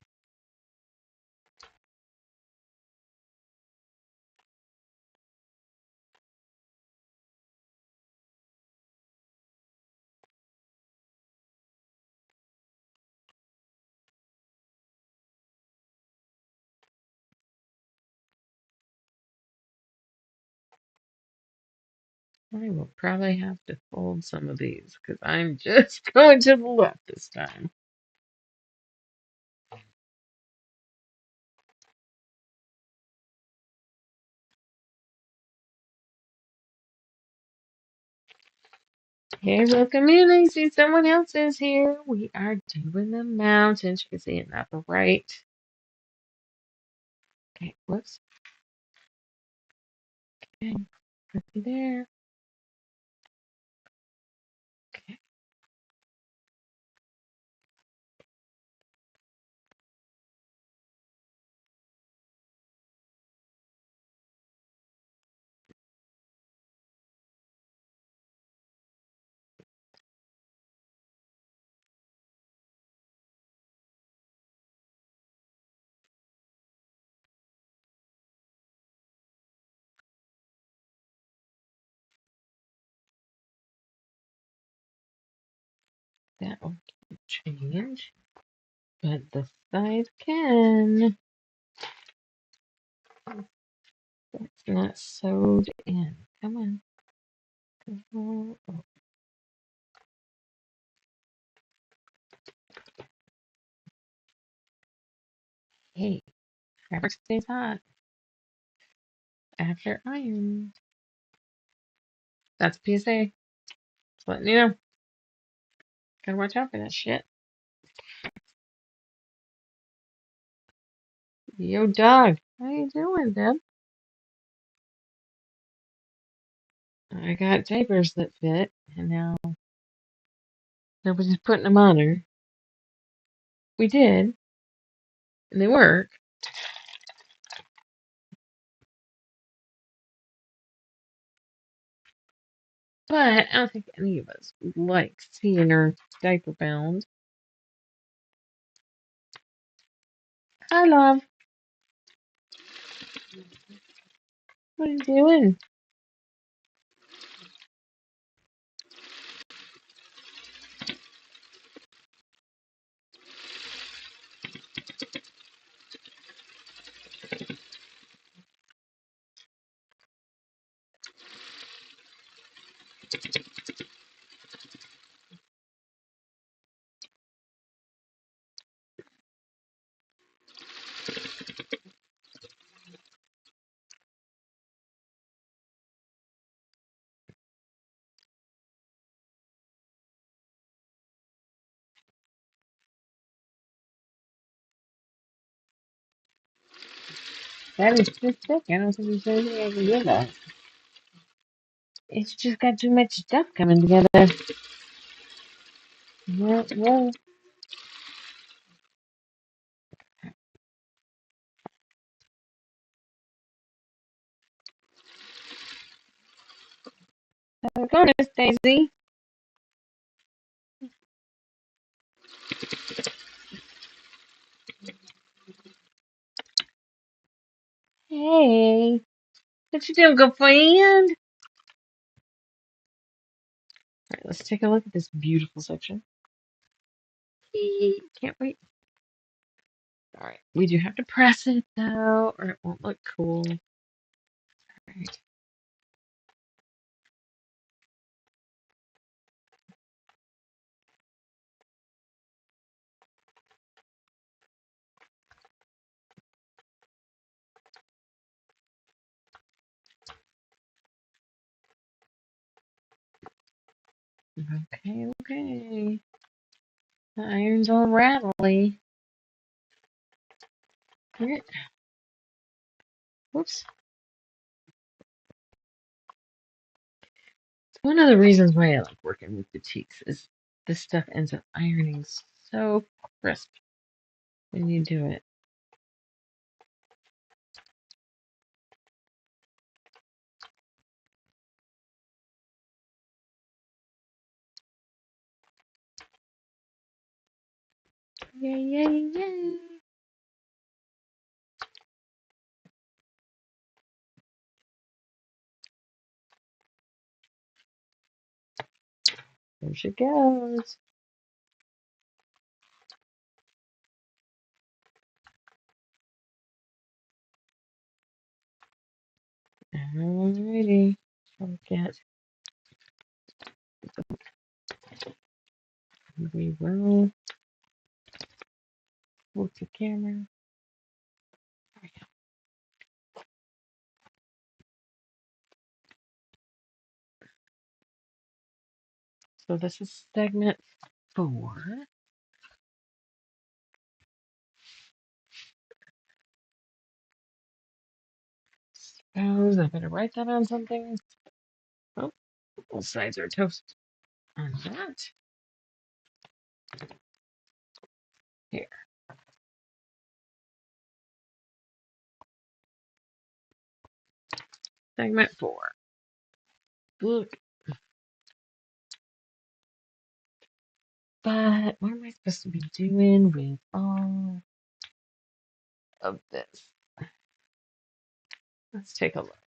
A: I will probably have to fold some of these because I'm just going to the left this time. Hey, welcome in. I see someone else is here. We are doing the mountains. You can see it at the right. Okay, whoops. Okay, put you there. Okay. That one can change, but the side can. That's not sewed in. Come on. Oh, hey, fabric stays hot after iron. That's PSA. Just letting you know. Gotta watch out for that shit. Yo, dog. How you doing, Deb? I got diapers that fit, and now nobody's putting them on her. We did, and they work. But I don't think any of us like seeing her diaper bound. Hi, love. What are you doing? That is too thick. I don't think there's anything I can do that. It's just got too much stuff coming together. Well, well, how's it going, Miss Daisy? Hey, what you doing, good friend? All right, let's take a look at this beautiful section. Can't wait. All right, we do have to press it though, or it won't look cool. All right. Okay, okay. The iron's all rattly. Here. Whoops. It's one of the reasons why I like working with boutiques is this stuff ends up ironing so crisp when you do it. Yay, yay, yay. There she goes. Alrighty. Forget. We will move the camera. There we go. So this is segment 4. Suppose I better write that on something. Oh, both sides are toast on that. Here. Segment 4. Look. But what am I supposed to be doing with all of this? Let's take a look.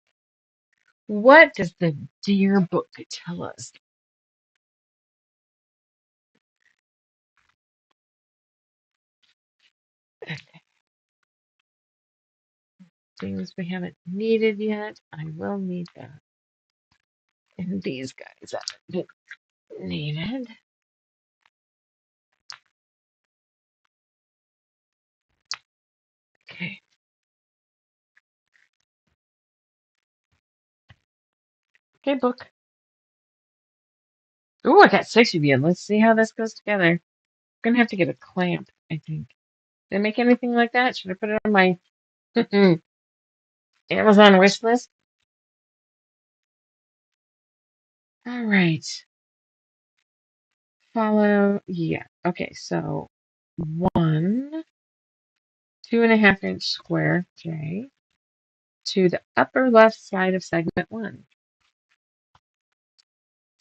A: What does the dear book tell us? Okay, things we haven't needed yet. I will need that. And these guys haven't been needed. Okay. Okay, book. Oh, I got 6 of you. Let's see how this goes together. I'm gonna have to get a clamp, I think. Did I make anything like that? Should I put it on my Amazon wish list? All right. Follow. Yeah. Okay. So 1 2.5-inch square J to the upper left side of segment 1.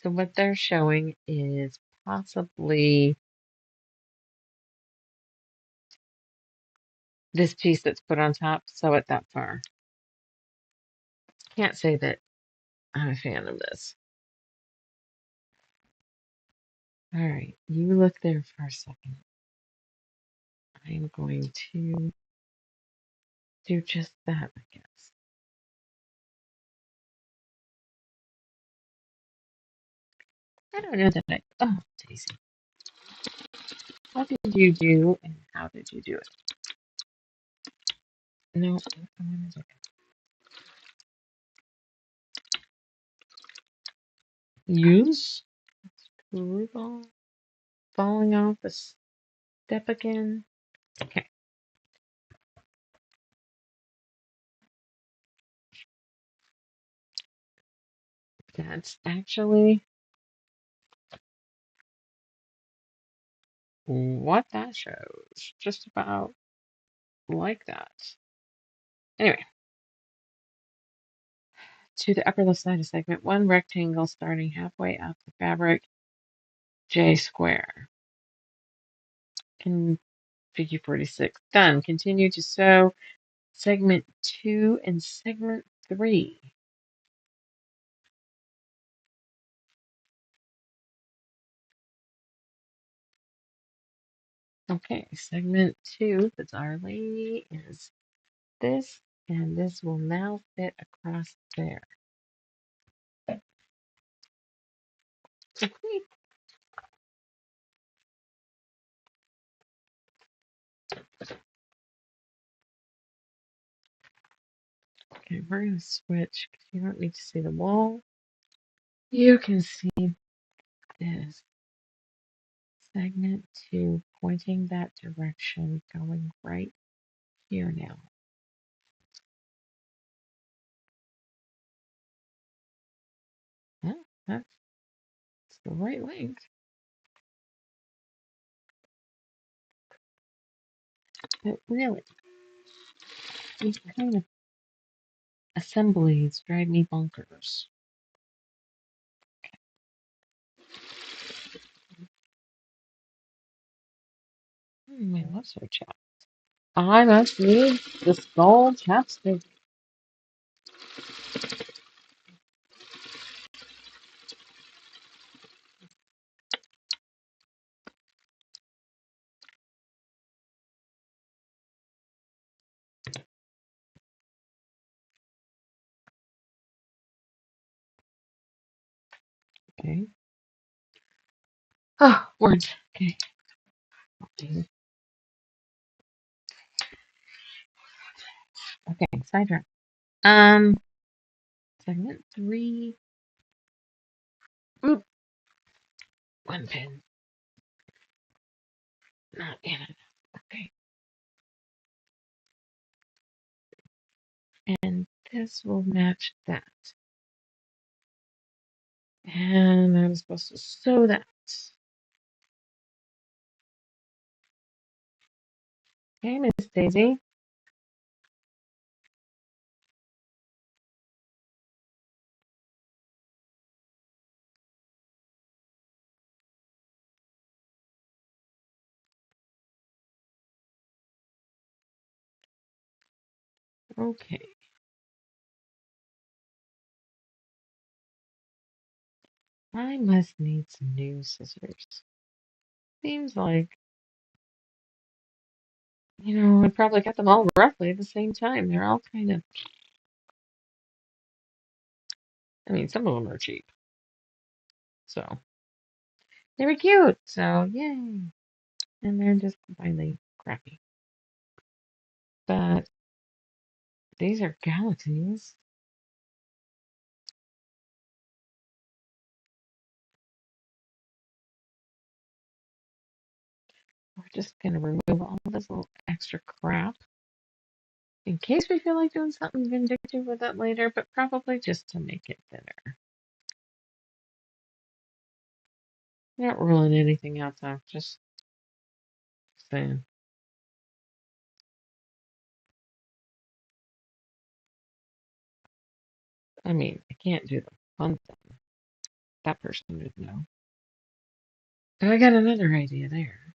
A: So what they're showing is possibly this piece that's put on top. Sew it that far. Can't say that I'm a fan of this. All right. You look there for a second. I'm going to do just that, I guess. I don't know that I. Oh, Daisy. What did you do and how did you do it? No, use screw ball falling off a step again. Okay. That's actually what that shows. Just about like that. Anyway, to the upper left side of segment 1, rectangle starting halfway up the fabric, J square. Figure 46. Done. Continue to sew segment 2 and segment 3. Okay, segment 2, that's our lady, is this, and this will now fit across there. Okay, we're going to switch because you don't need to see the wall. You can see this segment 2 pointing that direction, going right here now. Yeah, that's the right length. But really, these kind of assemblies drive me bonkers. My lips are chapped. I must need the skull chapstick. Okay. Oh, words. Okay. Okay, sidetrack. Segment 3. Oop, one pin. Not in it. Okay. And this will match that. And I'm supposed to sew that. Okay, Miss Daisy. Okay. I must need some new scissors. Seems like, I probably got them all roughly at the same time. They're all kind of, some of them are cheap. So, they were cute. So, yay. And they're just finally crappy. But these are galaxies. We're just going to remove all this little extra crap in case we feel like doing something vindictive with it later, but probably just to make it thinner. Not ruling anything else out, just saying. I can't do the fun thing. That person would know. But I got another idea there,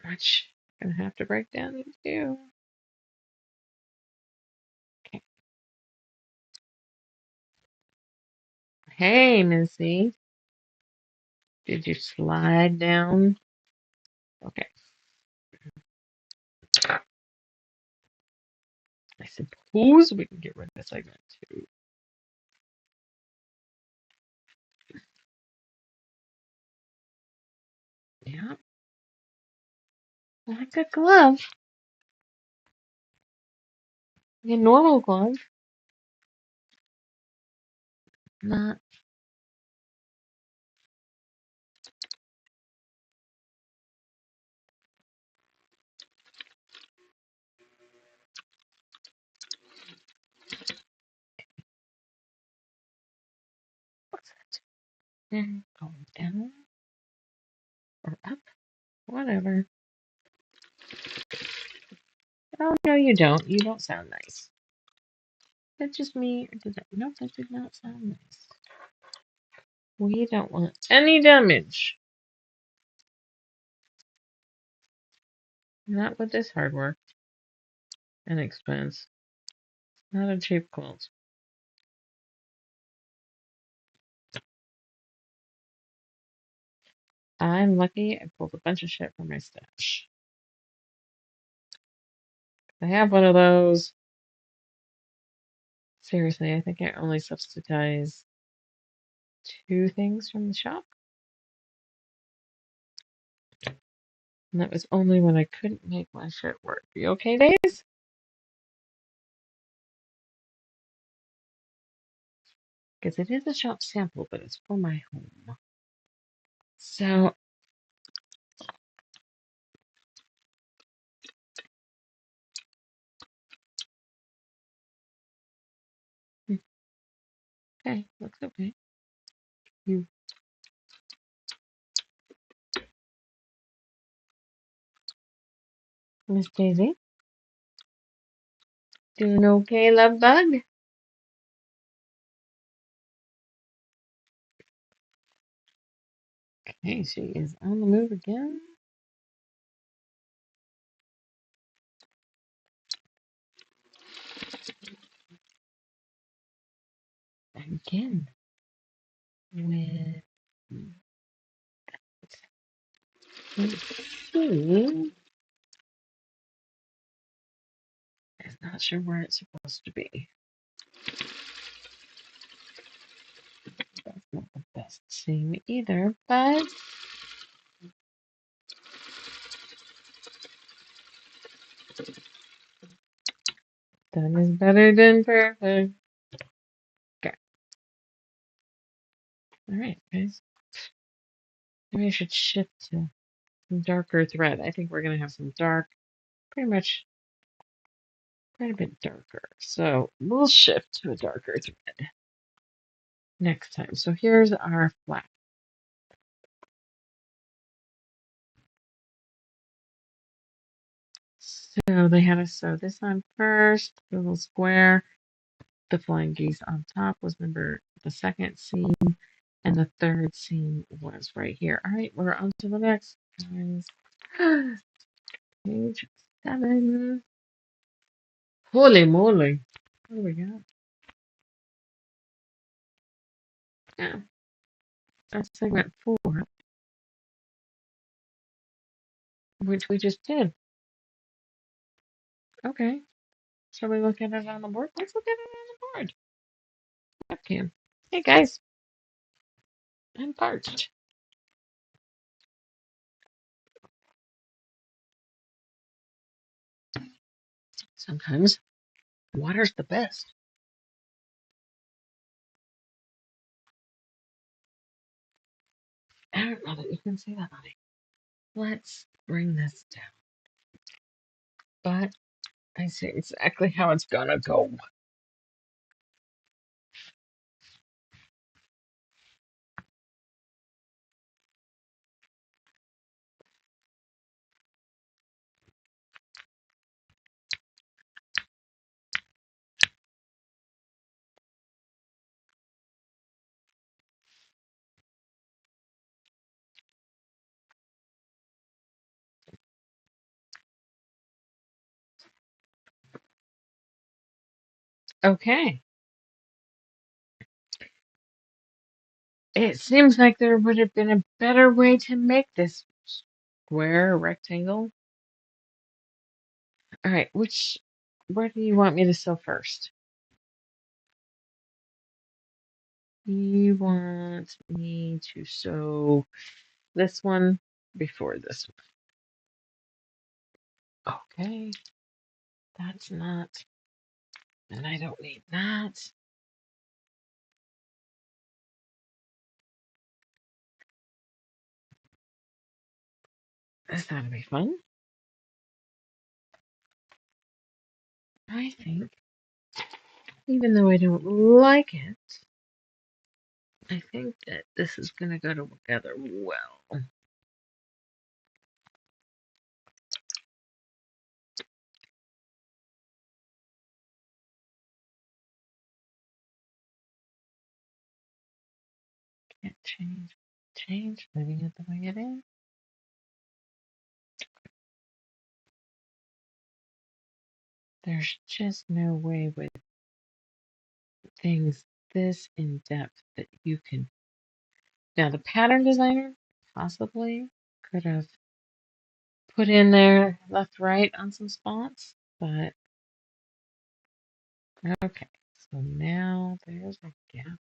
A: which I'm going to have to break down into two. Okay. Hey, Missy. Did you slide down? Okay. I suppose we can get rid of segment 2. Yeah. Like a glove. A normal glove. Not. Going down or up, whatever. Oh, no, you don't. You don't sound nice. That's just me. Or did that? Nope, that did not sound nice. We don't want any damage. Not with this hardware and expense. Not a cheap quilt. I'm lucky I pulled a bunch of shit from my stash. I have one of those. Seriously, I think I only subsidize 2 things from the shop. And that was only when I couldn't make my shit work. You okay, Days? Because it is a shop sample, but it's for my home. So, okay, looks okay. You, Miss Daisy, doing okay, love bug? Okay, she is on the move again. Again with, let's see. I'm not sure where it's supposed to be. That's not the best seam either, but done is better than perfect. Okay. Alright, guys. Maybe I should shift to some darker thread. I think we're going to have some dark, pretty much quite a bit darker. So we'll shift to a darker thread next time. So here's our flap. So they had us sew this on first, the little square. The flying geese on top was the second seam, and the third seam was right here. All right, we're on to the next, guys. Page 7. Holy moly. What do we got? Yeah, that's segment 4, which we just did. Okay. Shall we look at it on the board? Let's look at it on the board. Webcam. Hey guys, I'm parched. Sometimes water's the best. I don't know that you can see that, honey. Let's bring this down. But I see exactly how it's gonna go. Okay. It seems like there would have been a better way to make this square rectangle. All right, where do you want me to sew first? You want me to sew this one before this one. Okay, that's not, and I don't need that. This ought to be fun. I think, even though I don't like it, I think that this is going to go together well. Can't change, leaving it the way it is. There's just no way with things this in depth that you can. Now, the pattern designer possibly could have put in there left, right on some spots, but okay. So now there's a gap.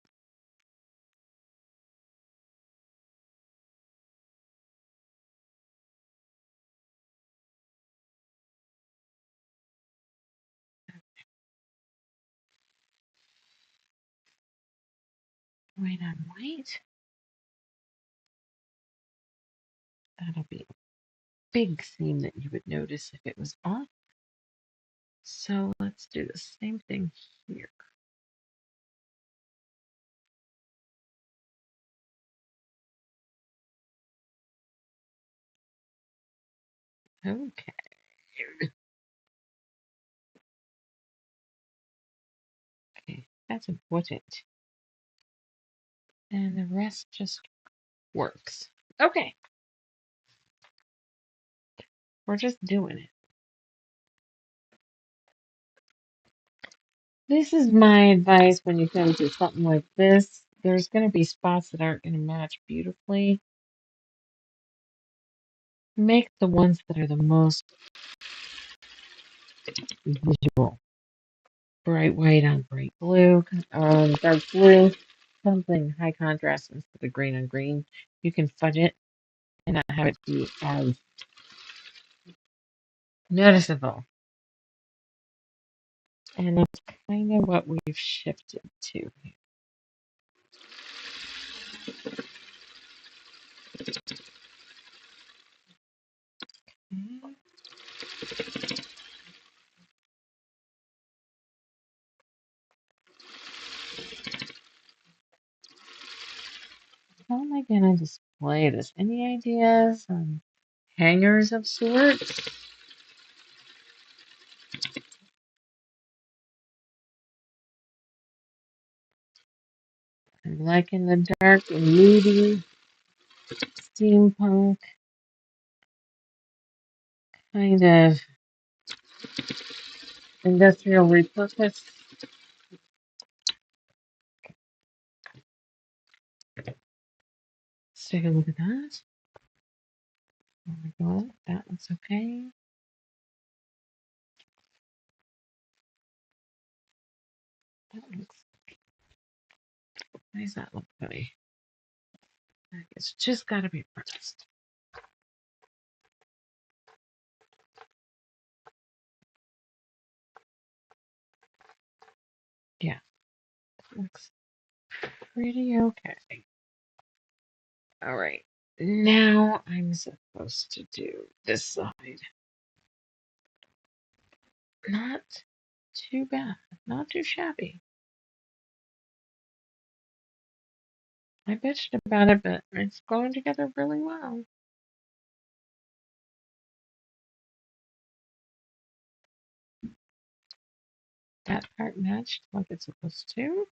A: White on white. That'll be a big seam that you would notice if it was off. So let's do the same thing here. Okay. Okay, that's important. And the rest just works. Okay, we're just doing it. This is my advice when you come to something like this. There's going to be spots that aren't going to match beautifully. Make the ones that are the most visual. Bright white on bright blue, dark blue, something high contrast instead of green on green. You can fudge it and not have it be as noticeable. And that's kind of what we've shifted to. How am I going to display this? Any ideas on hangers of sorts? I'm liking the dark and moody steampunk kind of industrial repurpose. Let's take a look at that. Oh my god, that looks okay. That looks. Why does that look funny? It's just got to be pressed. Yeah, that looks pretty okay. All right, now I'm supposed to do this side. Not too bad, not too shabby. I bitched about it, but it's going together really well. That part matched like it's supposed to.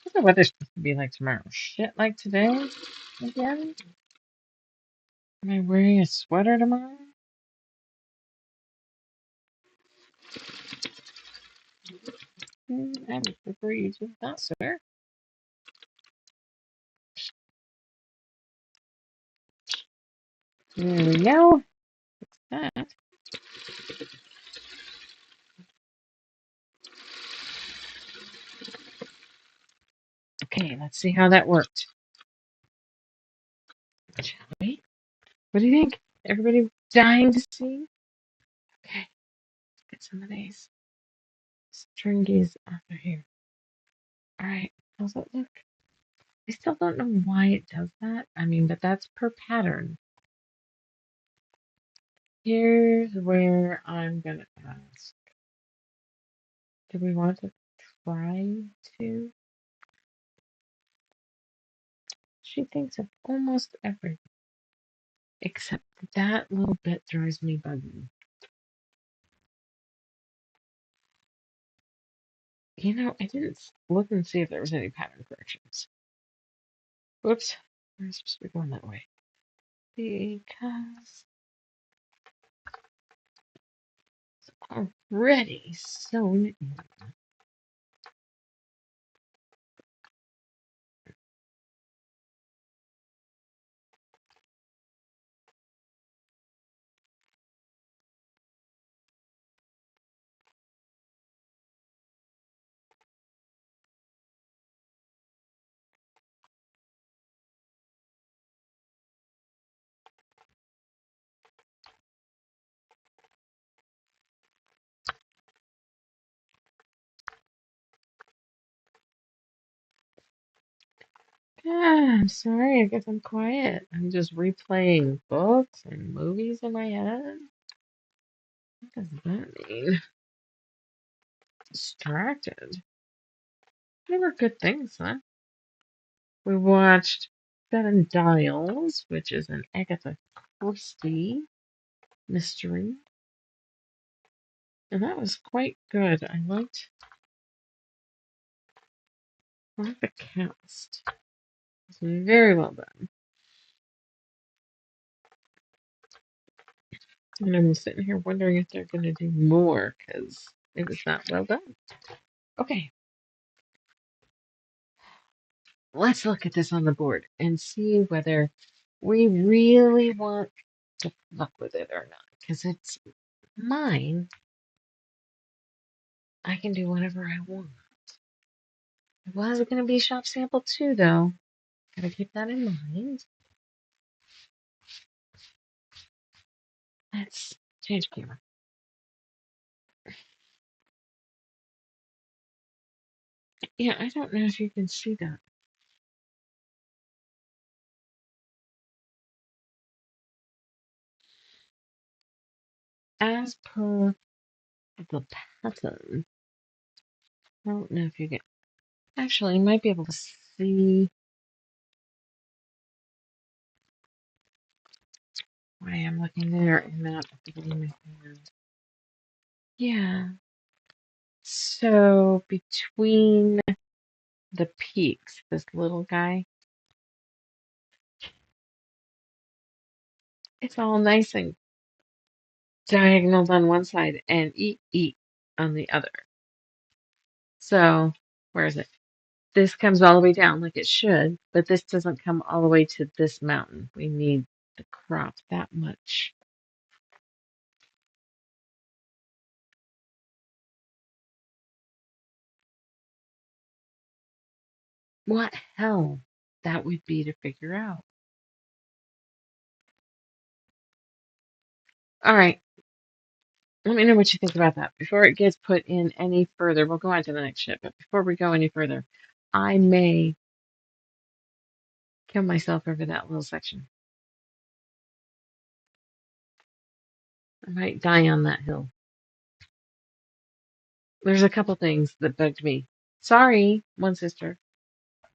A: What's the weather supposed to be like tomorrow? Shit like today? Again? Am I wearing a sweater tomorrow? I would prefer you to not, sir. There we go. Fix that. Okay, let's see how that worked. Shall we? What do you think? Everybody dying to see? Okay, let's get some of these stringies off of here. Alright, how's that look? I still don't know why it does that. I mean, but that's per pattern. Here's where I'm gonna ask. Do we want to try to? She thinks of almost everything. Except that little bit drives me buggy. You know, I didn't look and see if there was any pattern corrections. Whoops. I'm supposed to be going that way. Because it's already sewn in. I'm sorry, I guess I'm quiet. I'm just replaying books and movies in my head. What does that mean? Distracted. They were good things, huh? We watched Seven Dials, which is an Agatha Christie mystery. And that was quite good. I liked the cast. It was very well done. And I'm sitting here wondering if they're going to do more because it was that well done. Okay, let's look at this on the board and see whether we really want to fuck with it or not. Because it's mine. I can do whatever I want. It was going to be shop sample too, though. Gotta keep that in mind. Let's change camera. Yeah, I don't know if you can see that. As per the pattern, I don't know if you get. Actually, you might be able to see why I'm looking there and not at the beginning of my hand. Yeah. So between the peaks, this little guy, it's all nice and diagonal on one side and eat on the other. So where is it? This comes all the way down like it should, but this doesn't come all the way to this mountain. We need the crop that much. What hell that would be to figure out. All right, let me know what you think about that. Before it gets put in any further, we'll go on to the next ship, but before we go any further, I may kill myself over that little section. I might die on that hill. There's a couple things that bugged me. Sorry, One S1ster.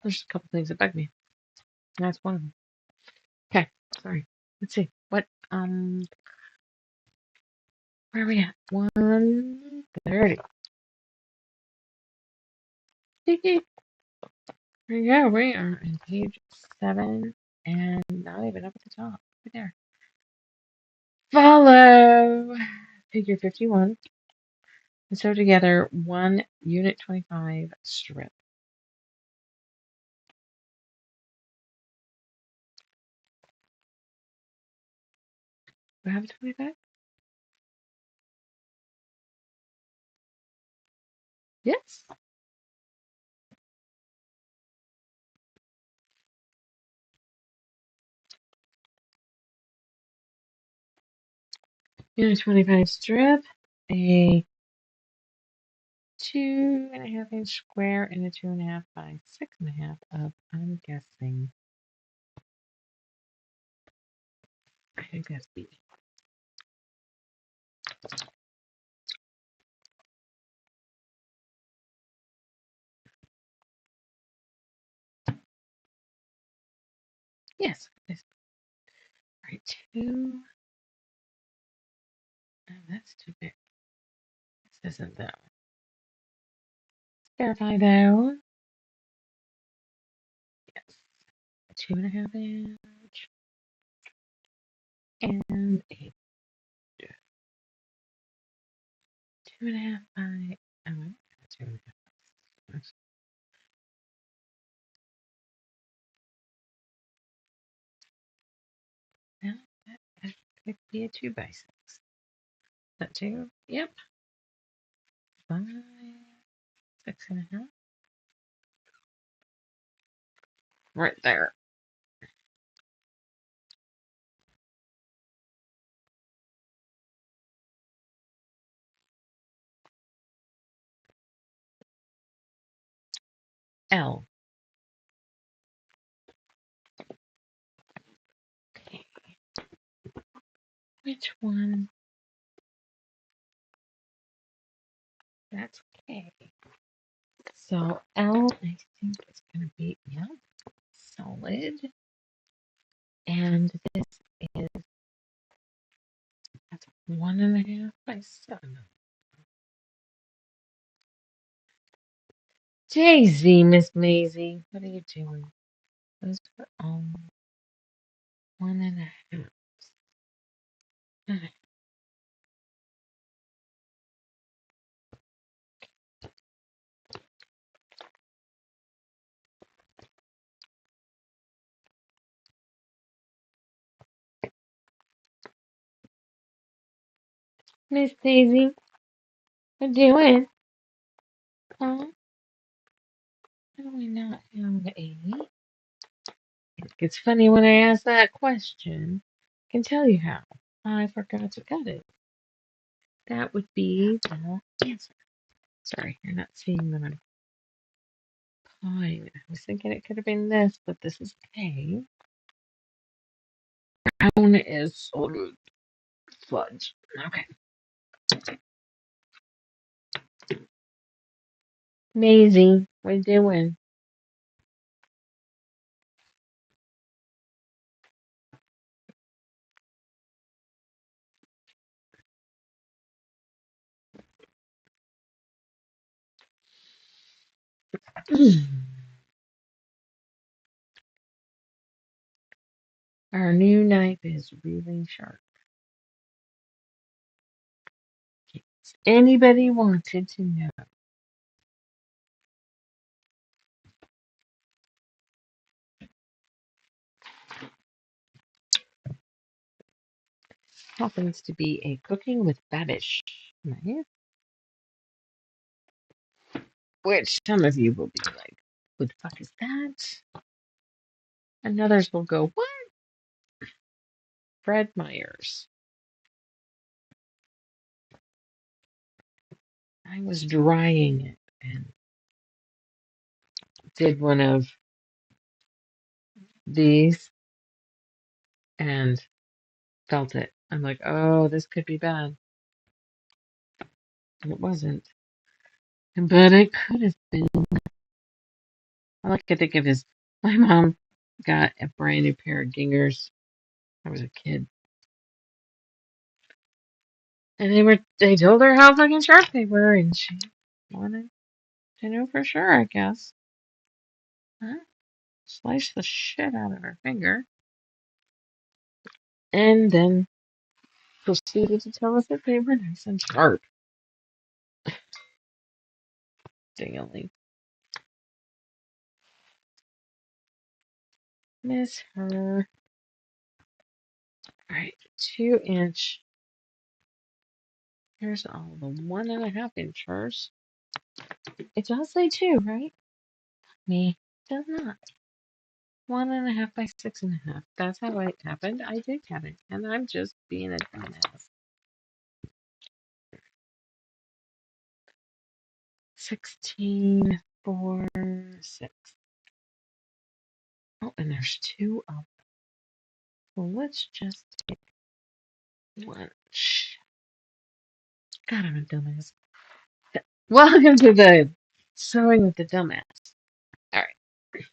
A: There's a couple things that bugged me. That's one of them. Okay, sorry. Let's see. Where are we at? 1:30. Here we go. We are on page 7 and not even up at the top. Right there. Follow figure 51 and sew together one unit 25 strip. Do I have a 25? Yes. Unit 25 strip, a 2.5-inch square, and a 2.5 by 6.5 of, I'm guessing, I think that's B. Yes. All right, 2. Oh, that's too big. This isn't though. Verify though. Yes. 2.5-inch and a 2.5 by 2.5. No, that could be a 2 by 6. That 2? Yep. 5, 6.5. Right there. L. Okay. Which one? That's K. So L, I think it's going to be, yeah, solid. And this is, that's 1.5 by 7. Daisy, Miss Maisie, what are you doing? Those are all 1.5. Miss Daisy, what are you doing? Huh? How do we not have a? It's funny when I ask that question, I can tell you how. I forgot to cut it. That would be the answer. Sorry, you're not seeing that I'm pawing. I was thinking it could have been this, but this is K. Brown is solid fudge. Okay. Maisie, what you doing? Our new knife is really sharp. Anybody wanted to know? Happens to be a cooking with Babish knife, which some of you will be like, "What the fuck is that?" And others will go, "What?" Fred Meyers. I was drying it and did one of these and felt it. I'm like, "Oh, this could be bad," and it wasn't. But it could have been. All I could think of is my mom got a brand new pair of gingers. I was a kid. And they told her how fucking sharp they were, and she wanted to know for sure, I guess. Huh? Sliced the shit out of her finger, and then proceeded to tell us that they were nice and sharp. Daily. Miss her. Alright, 2-inch. Here's all the 1.5-inchers. It does say 2, right? Me. It does not. 1.5 by 6.5. That's how it happened. I did have it, and I'm just being a dumbass. 16, 4, 6. Oh, and there's 2 up. So let's just take one. God, I'm a dumbass. Welcome to the Sewing with the Dumbass. All right.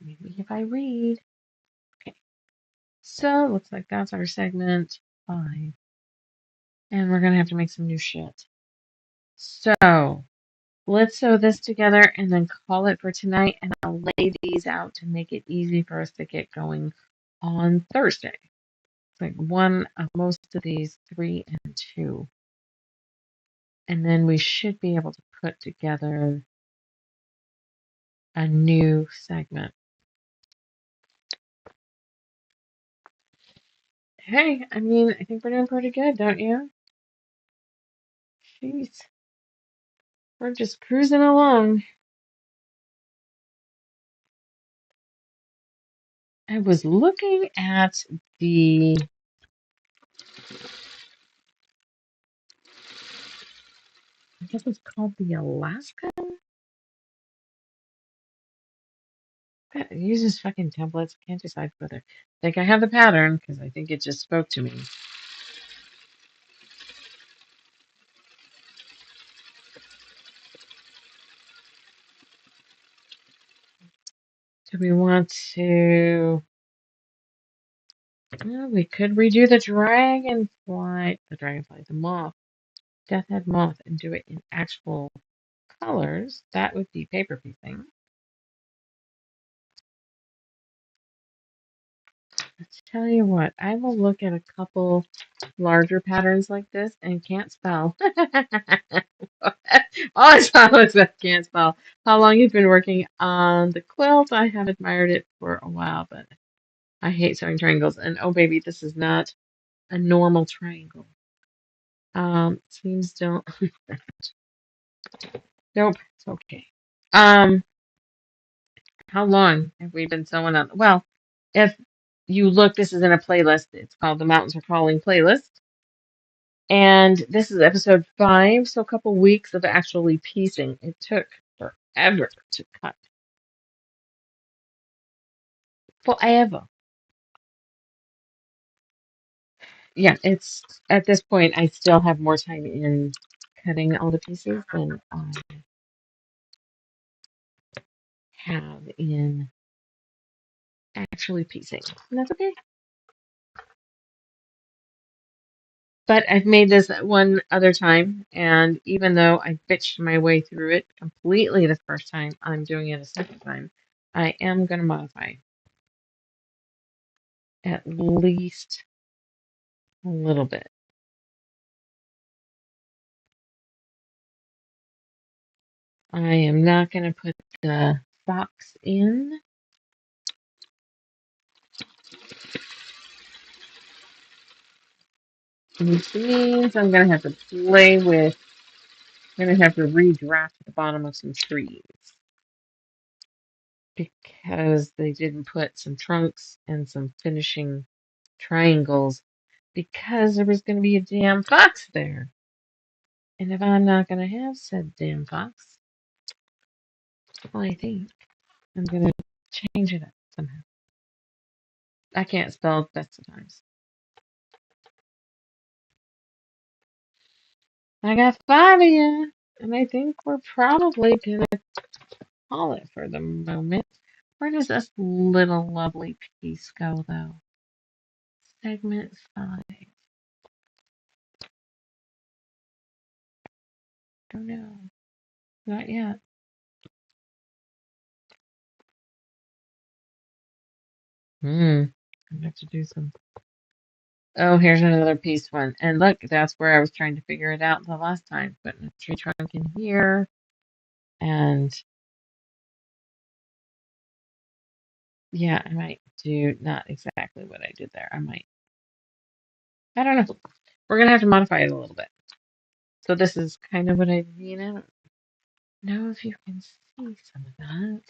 A: Maybe if I read. Okay. So looks like that's our segment 5. And we're going to have to make some new shit. So let's sew this together and then call it for tonight. And I'll lay these out to make it easy for us to get going on Thursday. It's like one of most of these, 3 and 2. And then we should be able to put together a new segment. Hey, I mean, I think we're doing pretty good, don't you? Jeez. We're just cruising along. I was looking at the I guess it's called the Alaska. It uses fucking templates. Can't decide whether. I think I have the pattern because I think it just spoke to me. Do we want to? Well, we could redo the moth, death head moth, and do it in actual colors. That would be paper piecing. I'll tell you what, I will look at a couple larger patterns like this and can't spell. All I saw was that can't spell. How long you've been working on the quilt? I have admired it for a while, but I hate sewing triangles. And oh baby, this is not a normal triangle. Seams don't. Nope, it's okay. How long have we been sewing on? Well, if you look, this is in a playlist. It's called the Mountains Are Calling playlist. And this is episode 5, so a couple weeks of actually piecing. It took forever to cut. Forever. Yeah, it's at this point I still have more time in cutting all the pieces than I have in actually piecing. And that's okay. But I've made this one other time, and even though I bitched my way through it completely the first time, I'm doing it a second time. I am going to modify at least a little bit. I am not going to put the socks in. Which means I'm going to have to play with, I'm going to have to redraft the bottom of some trees. Because they didn't put some trunks and some finishing triangles because there was going to be a damn fox there. And if I'm not going to have said damn fox, well, I think I'm going to change it up somehow. I can't spell best of times. I got 5 of you, and I think we're probably going to call it for the moment. Where does this little lovely piece go, though? Segment 5. Don't know. Not yet. I have to do some. Oh, here's another piece one. And look, that's where I was trying to figure it out the last time. Putting a tree trunk in here. And yeah, I might do not exactly what I did there. I don't know. We're going to have to modify it a little bit. So this is kind of what I don't know if you can see some of that.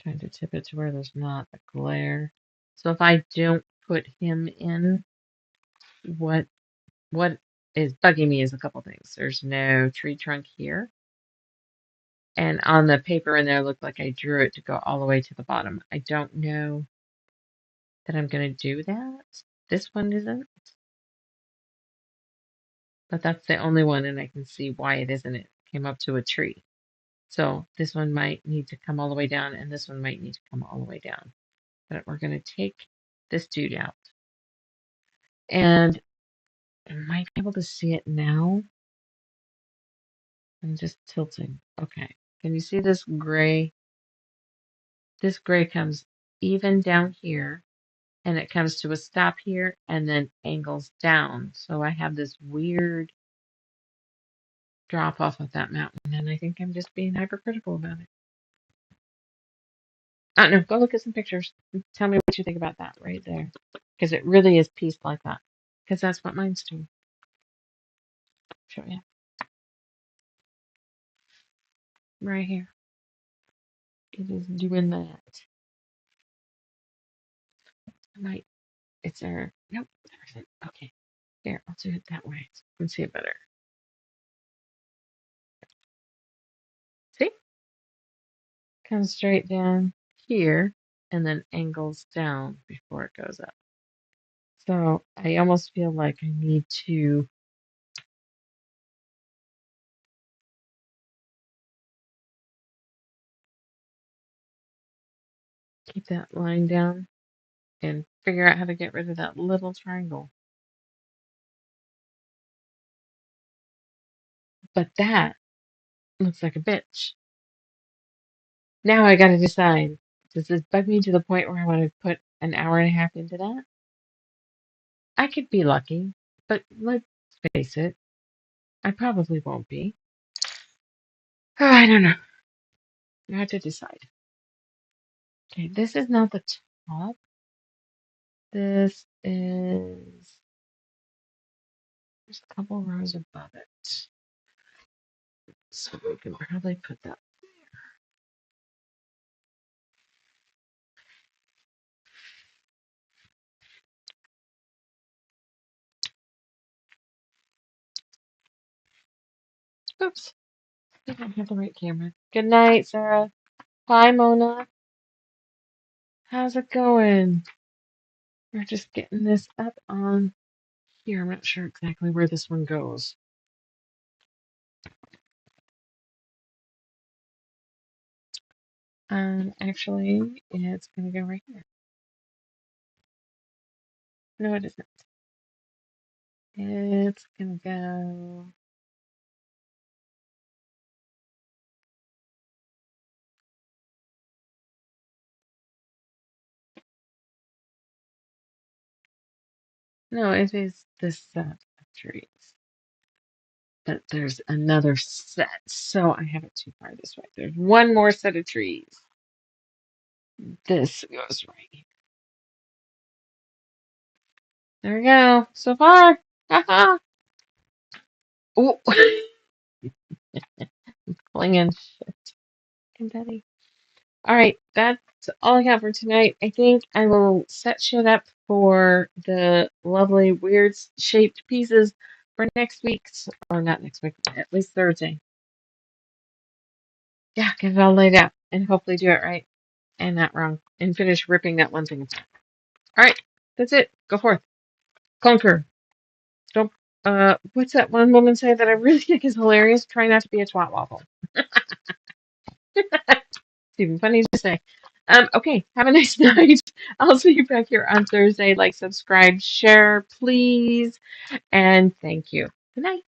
A: Trying to tip it to where there's not a glare. So if I don't put him in, what is bugging me is a couple things. There's no tree trunk here. And on the paper in there, it looked like I drew it to go all the way to the bottom. I don't know that I'm going to do that. This one isn't. But that's the only one, and I can see why it isn't. It came up to a tree. So this one might need to come all the way down, and this one might need to come all the way down. But we're going to take this dude out. And I might be able to see it now. I'm just tilting. Okay. Can you see this gray? This gray comes even down here, and it comes to a stop here, and then angles down. So I have this weird drop off of that mountain, and I think I'm just being hypercritical about it. I don't know. Go look at some pictures. And tell me what you think about that right there. Because it really is pieced like that. Because that's what mine's doing. Show you. Right here. It is doing that. Right. It's there. Nope. There isn't. Okay. Here, I'll do it that way so you can see it better. See? Comes straight down here and then angles down before it goes up. So I almost feel like I need to keep that line down and figure out how to get rid of that little triangle. But that looks like a bitch. Now I gotta decide. Does this bug me to the point where I want to put an hour and a half into that? I could be lucky, but let's face it, I probably won't be. Oh, I don't know. I have to decide. Okay, this is not the top. This is, there's a couple rows above it. So we can probably put that there. Oops, I don't have the right camera. Good night, Sarah. Hi, Mona. How's it going? We're just getting this up on here. I'm not sure exactly where this one goes. Actually, it's going to go right here. No, it isn't. It's going to go. No, it is this set of trees. But there's another set, so I have it too far this way. There's one more set of trees. This goes right here. There we go. So far. Haha. Oh, clinging shit. Confetti. All right, that's all I got for tonight. I think I will set shit up for the lovely weird shaped pieces for next week, or not next week, at least Thursday. Yeah, get it all laid out and hopefully do it right and not wrong and finish ripping that one thing apart. All right, that's it. Go forth, conquer. Don't. What's that one woman say that I really think is hilarious? Try not to be a twat waffle. It's even funny to say. Okay, have a nice night. I'll see you back here on Thursday. Like, subscribe, share, please, and thank you. Good night.